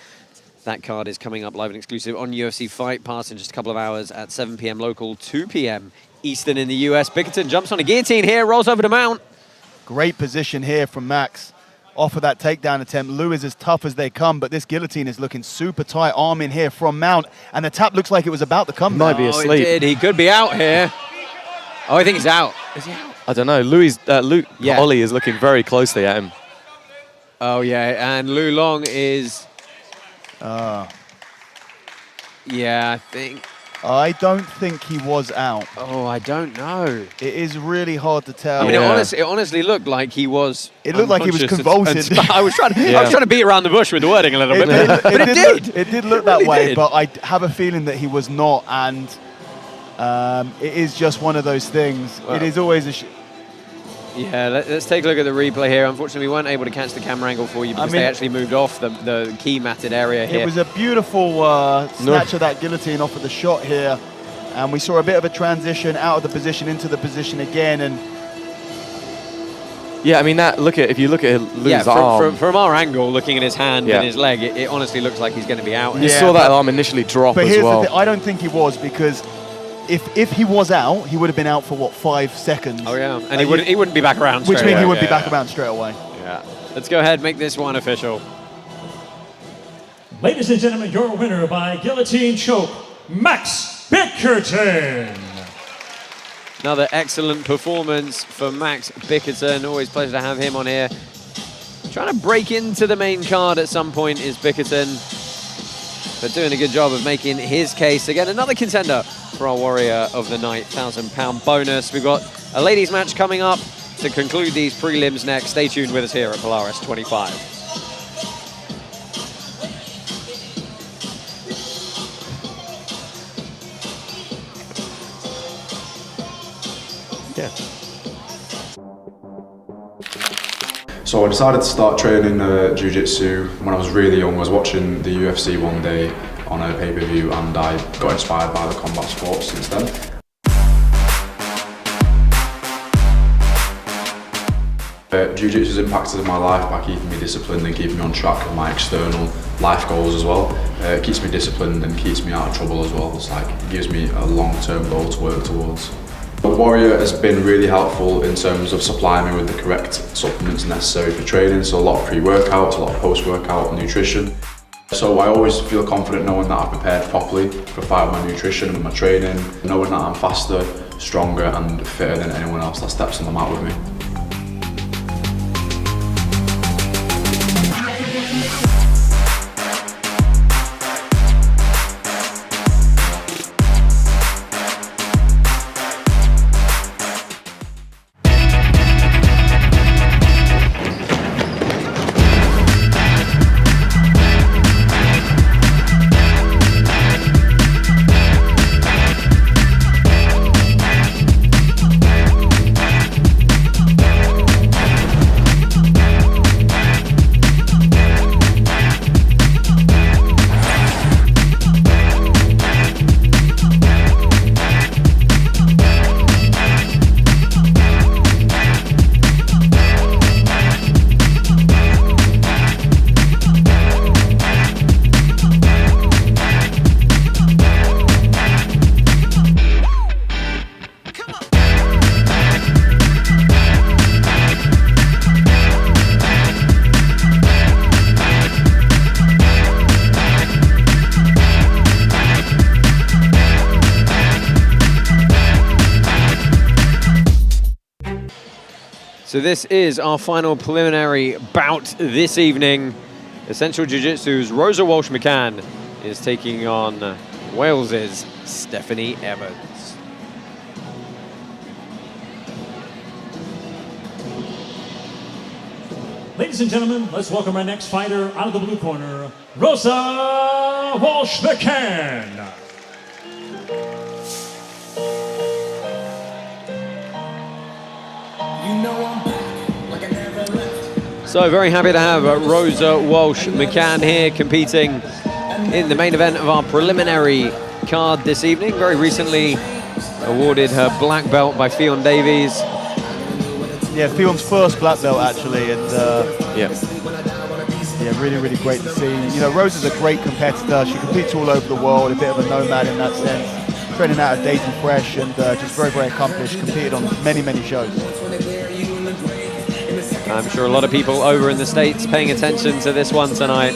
That card is coming up live and exclusive on UFC Fight Pass in just a couple of hours at 7 p.m. local, 2 p.m. Eastern in the US. Bickerton jumps on a guillotine here, rolls over to mount. Great position here from Max. Off of that takedown attempt, Lou is as tough as they come, but this guillotine is looking super tight. Arm in here from mount, and the tap looks like it was about to come. Might be asleep. It did. He could be out here. Oh, I think he's out. Is he out? I don't know. Ollie is looking very closely at him. Oh, yeah, and Lou Long is... yeah, I don't think he was out. Oh, I don't know. It is really hard to tell. I mean, it honestly looked like he was. It looked like he was convulsing. I was trying to beat around the bush with the wording a little bit, but it did. It did look that way, but I have a feeling that he was not, and it is just one of those things. Well, it is always a. Yeah, let's take a look at the replay here. Unfortunately, we weren't able to catch the camera angle for you because they actually moved off the key matted area here. It was a beautiful snatch of that guillotine off of the shot here, and we saw a bit of a transition out of the position into the position again. And yeah, I mean if you look at Lou's arm from our angle, looking at his hand and his leg, it honestly looks like he's going to be out. You saw that arm initially drop but as here's well. The thing, I don't think he was, because if he was out, he would have been out for what, 5 seconds. Oh yeah, and he wouldn't be back around. Which straight means away. he would be back around straight away. Yeah. Let's go ahead, make this one official. Ladies and gentlemen, your winner by guillotine choke, Max Bickerton. Another excellent performance for Max Bickerton. Always a pleasure to have him on here. Trying to break into the main card at some point is Bickerton, but doing a good job of making his case. Again, another contender for our Warrior of the Night £1,000 bonus. We've got a ladies match coming up to conclude these prelims next. Stay tuned with us here at Polaris 25. Yeah. So I decided to start training jiu-jitsu when I was really young. I was watching the UFC one day on a pay-per-view, and I got inspired by the combat sports since then. Jiu-jitsu has impacted my life by keeping me disciplined and keeping me on track with my external life goals as well. It keeps me disciplined and keeps me out of trouble as well. It's like, it gives me a long-term goal to work towards. The Warrior has been really helpful in terms of supplying me with the correct supplements necessary for training, so a lot of pre-workouts, a lot of post-workout nutrition. So I always feel confident knowing that I've prepared properly for fight with my nutrition and my training, knowing that I'm faster, stronger and fitter than anyone else that steps on the mat with me. So this is our final preliminary bout this evening. Essential Jiu-Jitsu's Rosa Walsh-McCann is taking on Wales's Stephanie Evans. Ladies and gentlemen, let's welcome our next fighter out of the blue corner, Rosa Walsh-McCann. So very happy to have Rosa Walsh-McCann here competing in the main event of our preliminary card this evening. Very recently awarded her black belt by Fionn Davies. Yeah, Fionn's first black belt actually, and yeah, really, really great to see. You know, Rosa's a great competitor. She competes all over the world, a bit of a nomad in that sense. Training out of Dayton Fresh, and just very, very accomplished. Competed on many, many shows. I'm sure a lot of people over in the States paying attention to this one tonight.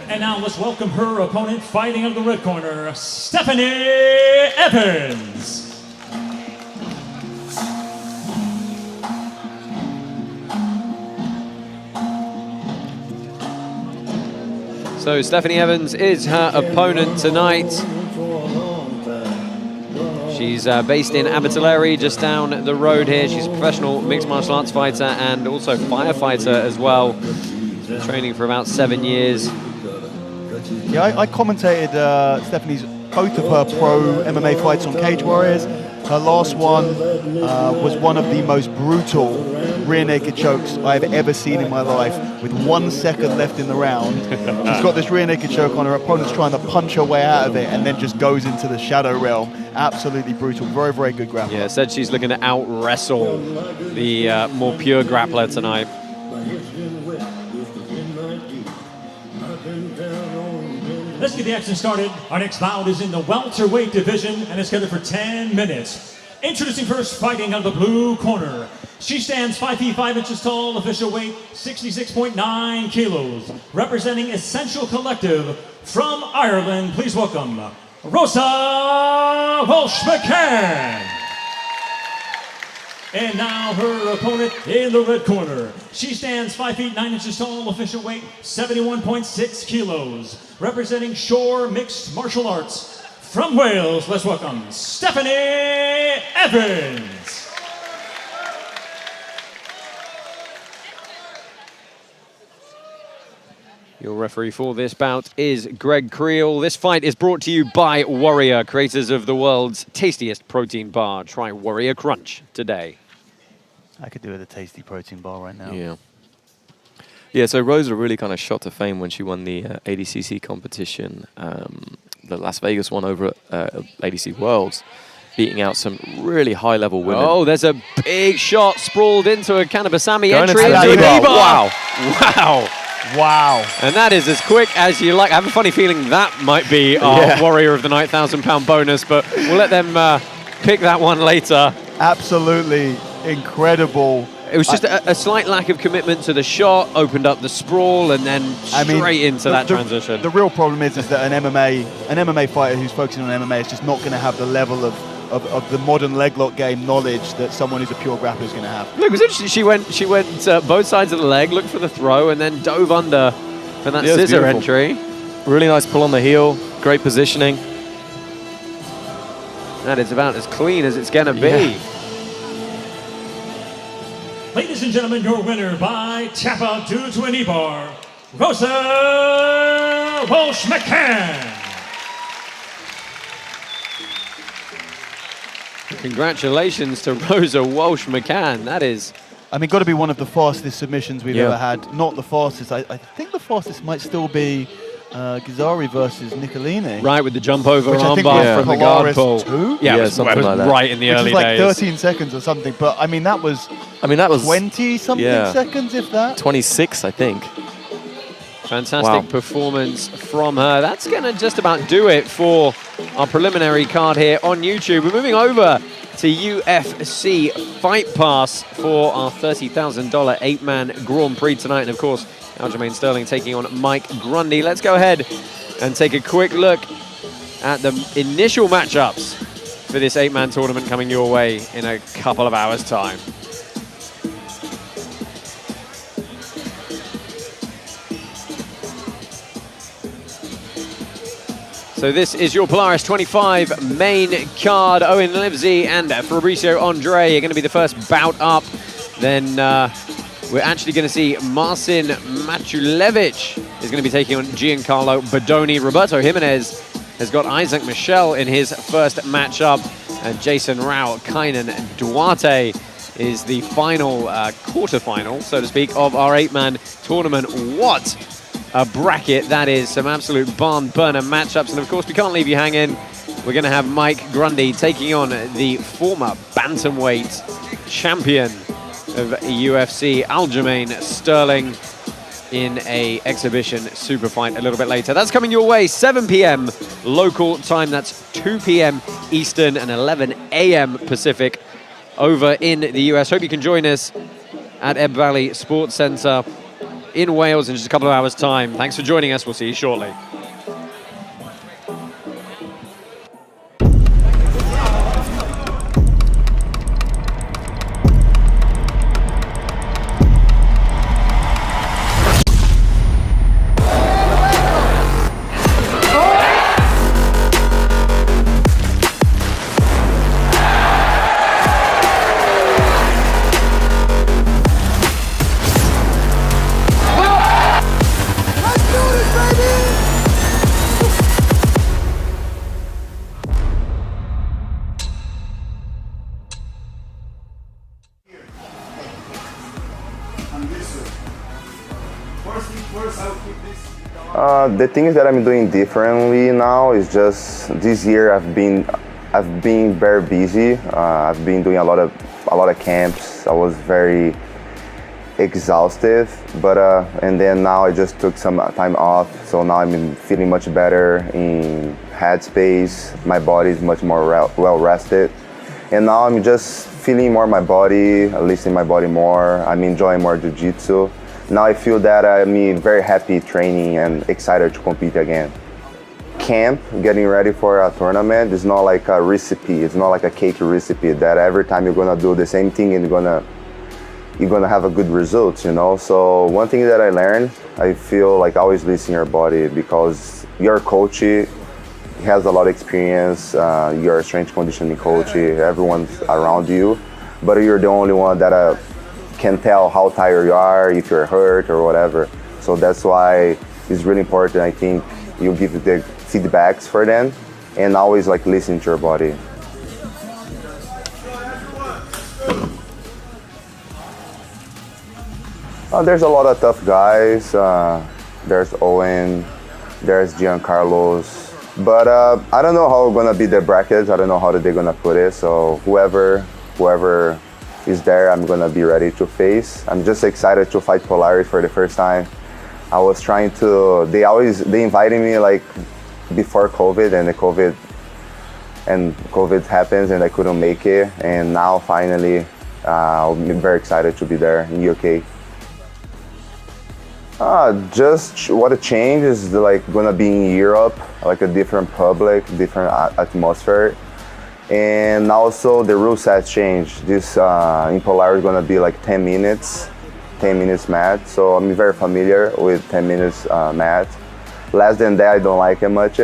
And now let's welcome her opponent fighting out of the red corner, Stephanie Evans. So Stephanie Evans is her opponent tonight. She's based in Abbotsford, just down the road here. She's a professional mixed martial arts fighter and also firefighter as well. She's been training for about 7 years. Yeah, I commentated Stephanie's both of her pro MMA fights on Cage Warriors. Her last one was one of the most brutal rear naked chokes I've ever seen in my life, with 1 second left in the round. She's got this rear naked choke on, her opponent's trying to punch her way out of it and then just goes into the shadow realm. Absolutely brutal. Very, very good grappler. Yeah, said she's looking to out-wrestle the more pure grappler tonight. Let's get the action started. Our next bout is in the welterweight division and is scheduled for 10 minutes. Introducing first, fighting out of the blue corner. She stands 5 feet 5 inches tall, official weight 66.9 kilos. Representing Essential Collective from Ireland, please welcome Rosa Walsh-McCann. And now her opponent in the red corner. She stands 5 feet 9 inches tall, official weight 71.6 kilos. Representing Shore Mixed Martial Arts from Wales, let's welcome Stephanie Evans. Your referee for this bout is Greg Creel. This fight is brought to you by Warrior, creators of the world's tastiest protein bar. Try Warrior Crunch today. I could do with a tasty protein bar right now. Yeah. Yeah, so Rosa really kind of shot to fame when she won the ADCC competition, the Las Vegas one over at ADC Worlds, beating out some really high-level women. Oh, there's a big shot sprawled into a Kanabasami Going entry. into the knee bar. Wow. Wow. Wow. And that is as quick as you like. I have a funny feeling that might be our Warrior of the Night £1,000 bonus, but we'll let them pick that one later. Absolutely incredible. It was just a slight lack of commitment to the shot, opened up the sprawl, and then straight into that transition. The real problem is that an MMA fighter who's focusing on MMA is just not going to have the level of the modern leg lock game knowledge that someone who's a pure grappler is going to have. Look, it was interesting. She went both sides of the leg, looked for the throw, and then dove under for that scissor entry. Really nice pull on the heel, great positioning. That is about as clean as it's going to be. Yeah. Ladies and gentlemen, your winner by tap out due to a knee bar, Rosa Walsh-McCann. Congratulations to Rosa Walsh-McCann. That is... I mean, got to be one of the fastest submissions we've ever had. Not the fastest. I think the fastest might still be Ghazari versus Nicolini. Right, with the jump over Which I think armbar was from the guard Polaris pull. 2? Yeah, it was something like that. right in the early Which is like days. 13 seconds or something. But I mean, that was 20-something seconds, if that. 26, I think. Fantastic performance from her. That's going to just about do it for our preliminary card here on YouTube. We're moving over to UFC Fight Pass for our $30,000 8-man Grand Prix tonight. And of course, Aljamain Sterling taking on Mike Grundy. Let's go ahead and take a quick look at the initial matchups for for this 8-man tournament coming your way in a couple of hours' time. So this is your Polaris 25 main card. Owen Livesey and Fabricio Andre are going to be the first bout up. Then we're actually going to see Marcin Matulevic is going to be taking on Giancarlo Bodoni. Roberto Jimenez has got Isaac Michel in his first matchup. And Jason Rao, Kainan Duarte is the final quarterfinal, so to speak, of our 8-man tournament. What a bracket that is. Some absolute barn burner matchups. And of course, we can't leave you hanging. We're going to have Mike Grundy taking on the former bantamweight champion of UFC, Aljamain Sterling, in a exhibition super fight a little bit later. That's coming your way, 7 p.m. local time. That's 2 p.m. Eastern and 11 a.m. Pacific over in the US. Hope you can join us at Ebb Valley Sports Centre in Wales in just a couple of hours' time. Thanks for joining us. We'll see you shortly. The things that I'm doing differently now is just this year I've been very busy. I've been doing a lot of camps. I was very exhausted, but and then now I just took some time off. So now I'm feeling much better in headspace. My body is much more well rested, and now I'm just feeling more my body, listening my body more. I'm enjoying more jiu-jitsu. Now I feel that I'm very happy training and excited to compete again. Camp, getting ready for a tournament, is not like a recipe. It's not like a cake recipe that every time you're gonna do the same thing and you're gonna have a good result, you know. So one thing that I learned, I feel like always listen to your body, because your coach has a lot of experience. You're a strength conditioning coach. Everyone's around you, but you're the only one that can tell how tired you are, if you're hurt or whatever. So that's why it's really important. I think you give the feedbacks for them and always like listen to your body. There's a lot of tough guys. There's Owen, there's Giancarlo's, but I don't know how gonna be the brackets. I don't know how they're gonna put it. So whoever is there, I'm gonna be ready to face. I'm just excited to fight Polaris for the first time. I was trying to, they invited me like before COVID, and COVID happens and I couldn't make it. And now finally, I'm very excited to be there in UK. Just what a change is like gonna be in Europe, like a different public, different atmosphere. And also the rule set changed. This in Polaris is gonna be like 10 minutes match. So I'm very familiar with 10 minutes match. Less than that, I don't like it much.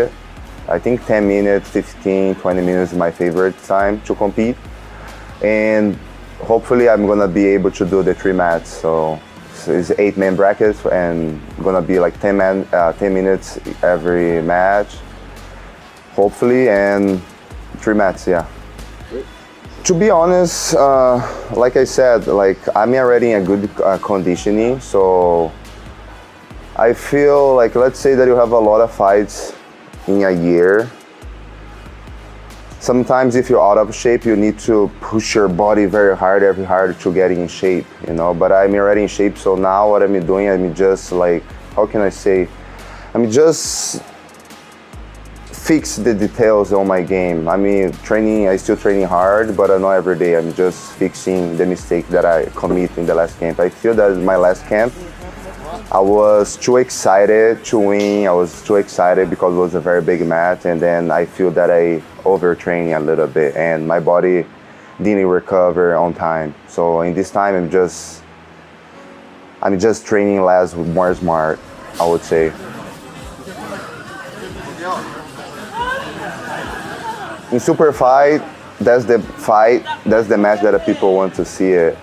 I think 10 minutes, 15, 20 minutes is my favorite time to compete. And hopefully I'm gonna be able to do the 3 mats. So it's 8-man brackets and gonna be like 10 minutes every match, hopefully, and 3 mats, yeah. To be honest, like I said, like I'm already in a good conditioning, so I feel like, let's say that you have a lot of fights in a year. Sometimes if you're out of shape, you need to push your body very hard to get in shape, you know, but I'm already in shape, so now what I'm doing, I'm just like, how can I say, I'm just fix the details on my game. I mean, I still training hard, but not every day. I'm just fixing the mistake that I commit in the last camp. I feel that my last camp, I was too excited to win. I was too excited because it was a very big match, and then I feel that I overtrained a little bit and my body didn't recover on time. So in this time, I'm just training less, more smart, I would say. In super fight, that's the match that people want to see it.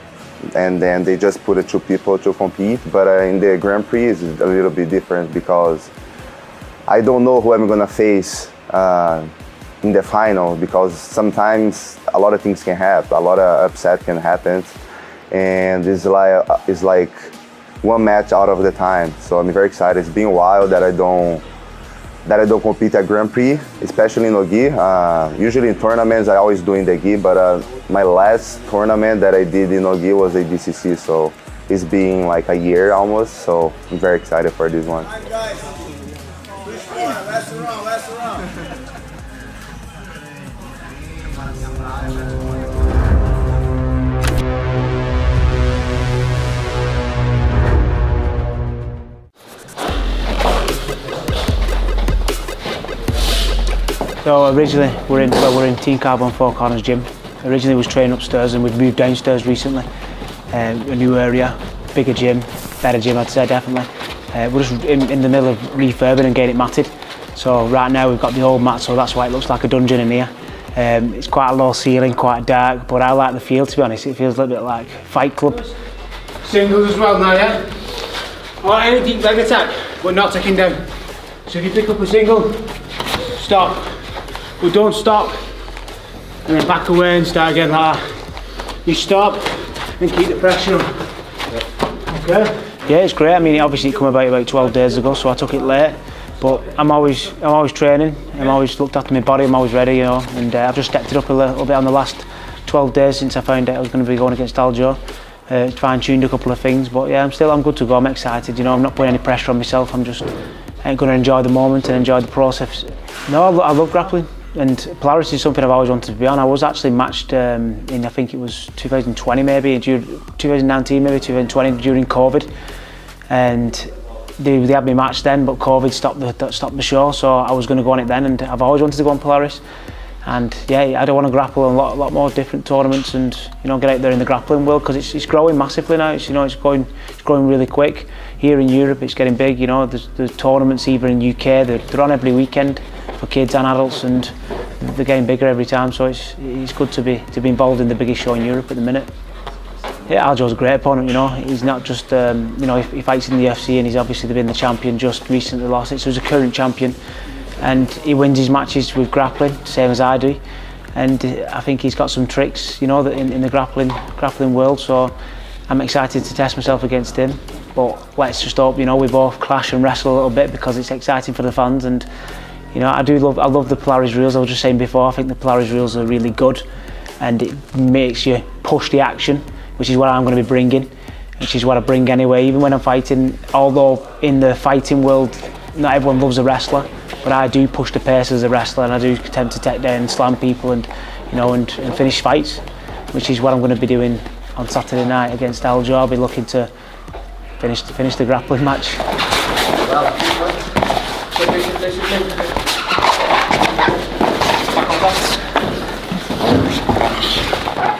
And then they just put two people to compete. But in the Grand Prix, it's a little bit different because I don't know who I'm gonna face in the final, because sometimes a lot of things can happen, a lot of upset can happen, and it's like one match out of the time. So I'm very excited. It's been a while that I don't compete at Grand Prix, especially in no-gi. Usually in tournaments I always do in the gi, but my last tournament that I did in no-gi was a DCC, so it's been like a year almost, so I'm very excited for this one. Last round. So originally we're in Team Carbon Four Corners gym. Originally was training upstairs, and we've moved downstairs recently. A new area, bigger gym, better gym I'd say, definitely. We're just in the middle of refurbing and getting it matted. So right now we've got the old mat, so that's why it looks like a dungeon in here. It's quite a low ceiling, quite dark, but I like the feel, to be honest. It feels a little bit like Fight Club. Singles as well now, yeah? Or any deep leg attack, but not taking down. So if you pick up a single, stop. But don't stop, and then back away and start again like that. You stop and keep the pressure on. Okay? Yeah, it's great. I mean, obviously it came about 12 days ago, so I took it late. But I'm always training. I'm always looked after my body. I'm always ready, you know. And I've just stepped it up a little bit on the last 12 days since I found out I was going to be going against Aljo. Fine-tuned a couple of things, but yeah, I'm good to go. I'm excited. You know, I'm not putting any pressure on myself. I'm just going to enjoy the moment and enjoy the process. No, I love grappling. And Polaris is something I've always wanted to be on. I was actually matched in, I think it was 2020 maybe, 2019 maybe, 2020 during COVID. And they had me matched then, but COVID stopped the show, so I was going to go on it then, and I've always wanted to go on Polaris. And yeah, I don't want to grapple in a lot more different tournaments, and you know, get out there in the grappling world, because it's growing massively now. It's growing really quick. Here in Europe, it's getting big. You know, there's tournaments either in UK. They're on every weekend for kids and adults, and they're getting bigger every time. So it's good to be involved in the biggest show in Europe at the minute. Yeah, Aljo's a great opponent. You know, he's not just you know, he fights in the UFC, and he's obviously been the champion. Just recently lost it, so he's a current champion. And he wins his matches with grappling, same as I do. And I think he's got some tricks, you know, in the grappling world. So I'm excited to test myself against him. But let's just hope, you know, we both clash and wrestle a little bit, because it's exciting for the fans. And you know, I love the Polaris reels. I was just saying before, I think the Polaris reels are really good, and it makes you push the action, which is what I'm going to be bringing, which is what I bring anyway. Even when I'm fighting, although in the fighting world, not everyone loves a wrestler, but I do push the pace as a wrestler, and I do attempt to take down and slam people, and you know, and finish fights, which is what I'm going to be doing on Saturday night against Aljo. I'll be looking to finish the grappling match.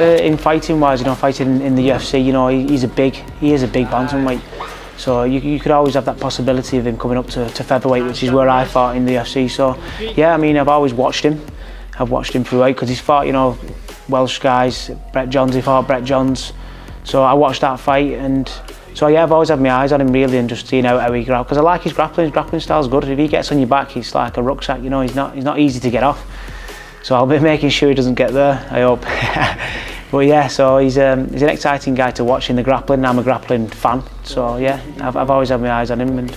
In fighting wise, you know, fighting in the UFC, you know, he is a big bantamweight. So you could always have that possibility of him coming up to featherweight, which is where I fought in the UFC. So yeah, I mean, I've always watched him. I've watched him throughout, because he's fought, you know, Welsh guys. Brett Johns, he fought Brett Johns. So I watched that fight, and so yeah, I've always had my eyes on him really, and just seeing how he grapples, because I like his grappling. His grappling style's good. If he gets on your back, he's like a rucksack. You know, he's not easy to get off. So I'll be making sure he doesn't get there, I hope. But yeah, so he's an exciting guy to watch in the grappling. I'm a grappling fan, so yeah, I've always had my eyes on him, and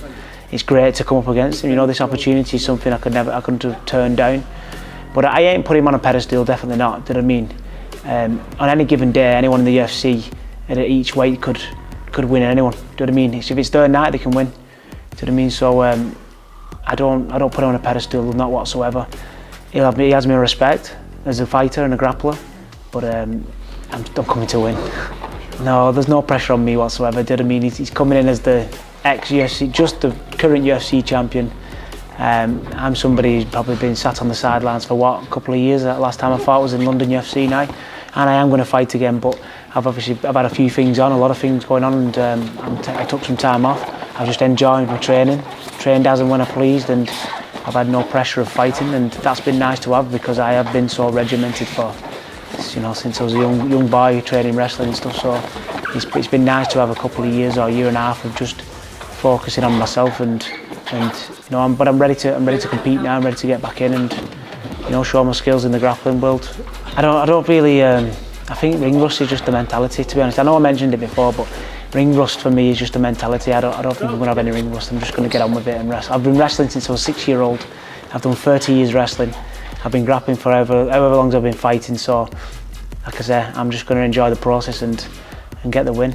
it's great to come up against him. You know, this opportunity is something I couldn't turn down. But I ain't put him on a pedestal, definitely not. Do you know what I mean? On any given day, anyone in the UFC at each weight could win anyone. Do you know what I mean? If it's their night, they can win. Do you know what I mean? So I don't put him on a pedestal, not whatsoever. He has my respect as a fighter and a grappler, but I'm coming to win. No, there's no pressure on me whatsoever. Do you know what I mean? He's coming in as the ex-UFC, just the current UFC champion. I'm somebody who's probably been sat on the sidelines for what, a couple of years. That last time I fought was in London UFC now, and I am going to fight again. But I've had a few things on, a lot of things going on, and I took some time off. I just enjoyed my training, trained as and when I pleased, and I've had no pressure of fighting, and that's been nice to have because I have been so regimented for, you know, since I was a young boy training wrestling and stuff. So it's been nice to have a couple of years or a year and a half of just focusing on myself and you know, I'm ready to compete now. I'm ready to get back in and, you know, show my skills in the grappling world. I don't really. I think ring rust is just a mentality, to be honest. I know I mentioned it before, but ring rust for me is just a mentality. I don't think I'm going to have any ring rust. I'm just going to get on with it and wrestle. I've been wrestling since I was 6-year-old. I've done 30 years wrestling. I've been grappling for however long I've been fighting. So, like I say, I'm just going to enjoy the process and get the win.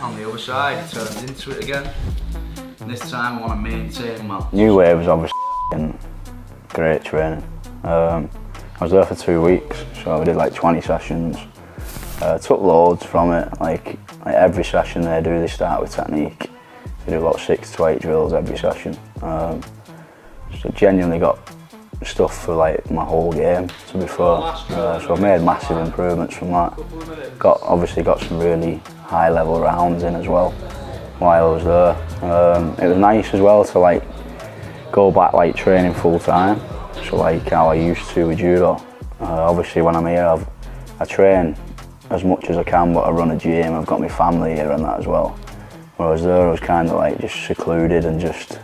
On the other side, he turns into it again. And this time I want to maintain my... New Wave was obviously great training. I was there for 2 weeks, so we did like 20 sessions. Took loads from it, like every session they start with technique. They do about 6 to 8 drills every session. So genuinely got stuff for like my whole game, to be fair. So I've made massive improvements from that. Obviously got some really high level rounds in as well while I was there. It was nice as well to like go back like training full time, so like how I used to with judo. Obviously when I'm here I train as much as I can, but I run a gym, I've got my family here and that as well. Whereas there I was kind of like just secluded and just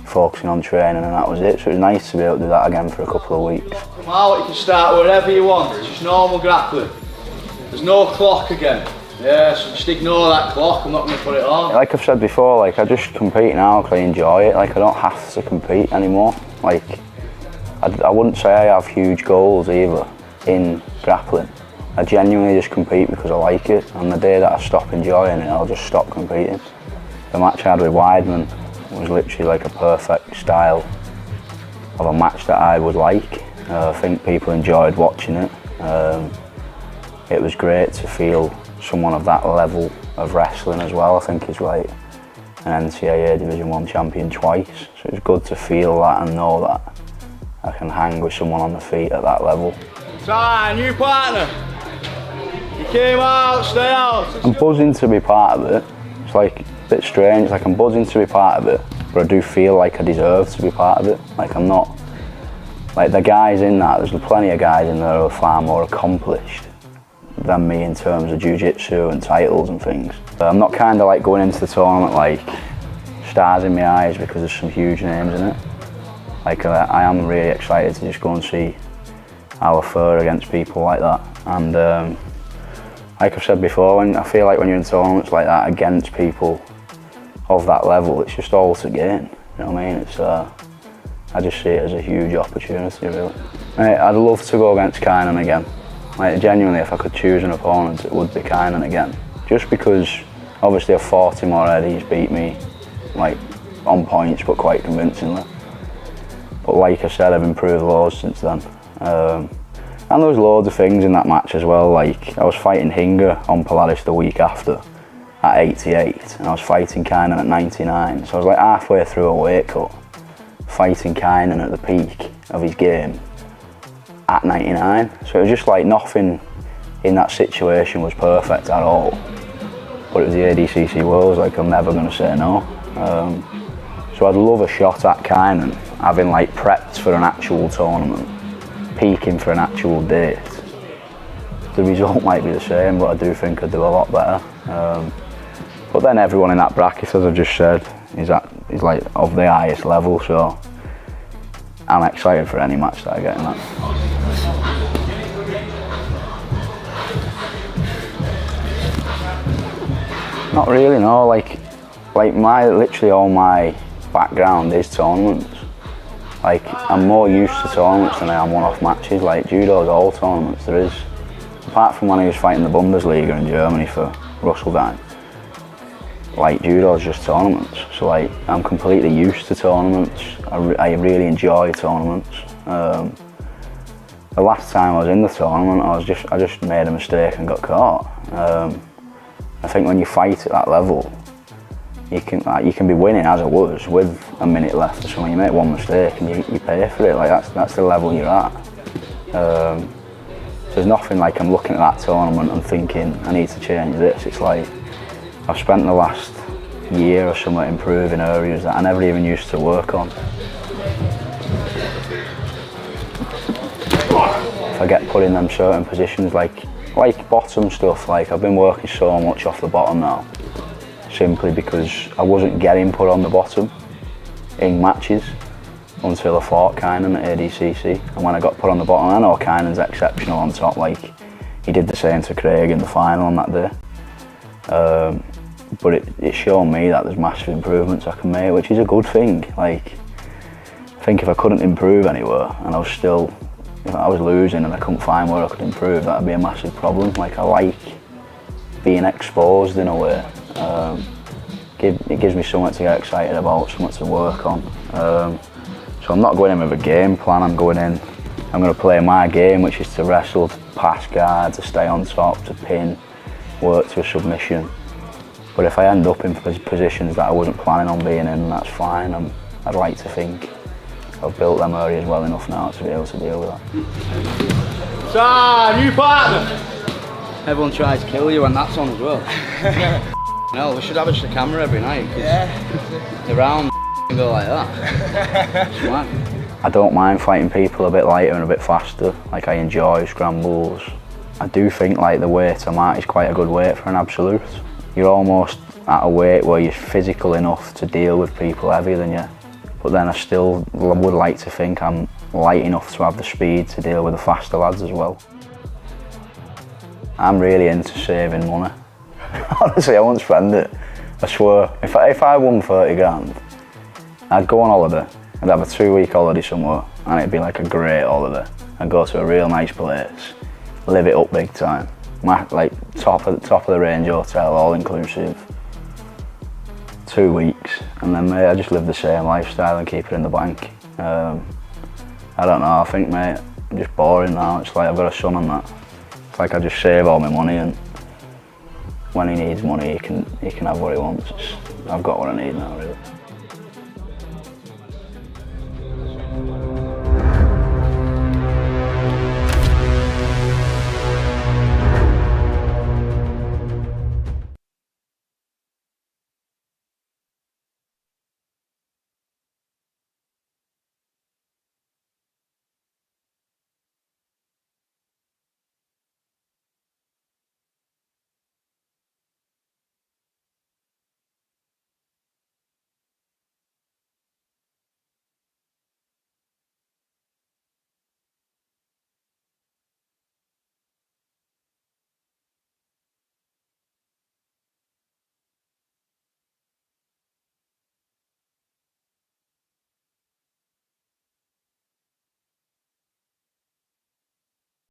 focusing on training, and that was it. So it was nice to be able to do that again for a couple of weeks. Come out, you can start wherever you want, it's just normal grappling. There's no clock again. Yeah, so just ignore that clock, I'm not going to put it on. Like I've said before, like I just compete now because I enjoy it. Like I don't have to compete anymore. Like I wouldn't say I have huge goals either in grappling. I genuinely just compete because I like it, and the day that I stop enjoying it, I'll just stop competing. The match I had with Weidman was literally like a perfect style of a match that I would like. I think people enjoyed watching it. It was great to feel someone of that level of wrestling as well. I think he's like an NCAA Division 1 champion twice, so it's good to feel that and know that I can hang with someone on the feet at that level. Time, new partner. You came out, stay out. I'm buzzing to be part of it. It's like a bit strange, like I'm buzzing to be part of it, but I do feel like I deserve to be part of it. Like I'm not, like the guys in that, there's plenty of guys in there who are far more accomplished than me in terms of jiu-jitsu and titles and things. But I'm not kind of like going into the tournament like stars in my eyes because there's some huge names in it. Like I am really excited to just go and see how I fare against people like that. And like I've said before, I feel like when you're in tournaments like that against people of that level, it's just all to gain. You know what I mean? It's I just see it as a huge opportunity, really. I'd love to go against Kynan again. Like genuinely, if I could choose an opponent, it would be Kynan again. Just because, obviously I've fought him already, he's beat me, like, on points, but quite convincingly. But like I said, I've improved loads since then. And there was loads of things in that match as well, like, I was fighting Hinger on Polaris the week after, at 88, and I was fighting Kynan at 99, so I was like halfway through a weight cut, fighting Kynan at the peak of his game, at 99, so it was just like nothing in that situation was perfect at all, but it was the ADCC Worlds, like I'm never going to say no. So I'd love a shot at Kynan, having like prepped for an actual tournament, peaking for an actual date. The result might be the same, but I do think I'd do a lot better. But then everyone in that bracket, as I've just said, is like of the highest level, so I'm excited for any match that I get in that. Not really, no. Like literally all my background is tournaments. Like I'm more used to tournaments than I am one-off matches. Like judo's all tournaments there is. Apart from when I was fighting the Bundesliga in Germany for Russell Dine, like judo is just tournaments, so like I'm completely used to tournaments. I really enjoy tournaments. The last time I was in the tournament, I just made a mistake and got caught. I think when you fight at that level, you can be winning as it was with a minute left or something. You make one mistake and you pay for it. Like that's the level you're at. So there's nothing like I'm looking at that tournament and thinking I need to change this. It's like I've spent the last year or something improving areas that I never even used to work on. If I get put in them certain positions, like bottom stuff, like I've been working so much off the bottom now, simply because I wasn't getting put on the bottom in matches until I fought Kynan at ADCC. And when I got put on the bottom, I know Kynan's exceptional on top, like he did the same to Craig in the final on that day. But it showed me that there's massive improvements I can make, which is a good thing. Like, I think if I couldn't improve anywhere and if I was losing and I couldn't find where I could improve, that'd be a massive problem. Like, I like being exposed in a way. It gives me something to get excited about, something to work on. So I'm not going in with a game plan, I'm going to play my game, which is to wrestle, to pass guard, to stay on top, to pin, work to a submission. But if I end up in positions that I wasn't planning on being in, that's fine. I'd like to think I've built them areas well enough now to be able to deal with that. So, new partner! Everyone tries to kill you when that's on as well. No, we should have just a camera every night. Yeah. The round and go like that. I don't mind fighting people a bit lighter and a bit faster. Like, I enjoy scrambles. I do think like the weight I'm at is quite a good weight for an absolute. You're almost at a weight where you're physical enough to deal with people heavier than you. But then I still would like to think I'm light enough to have the speed to deal with the faster lads as well. I'm really into saving money. Honestly, I won't spend it. I swear. If I won 30 grand, I'd go on holiday. I'd have a 2-week holiday somewhere and it'd be like a great holiday. I'd go to a real nice place, live it up big time. Like top of the range hotel, all inclusive. 2 weeks, and then mate, I just live the same lifestyle and keep it in the bank. I don't know, I think mate, I'm just boring now. It's like I've got a son and that. It's like I just save all my money and when he needs money he can have what he wants. I've got what I need now really.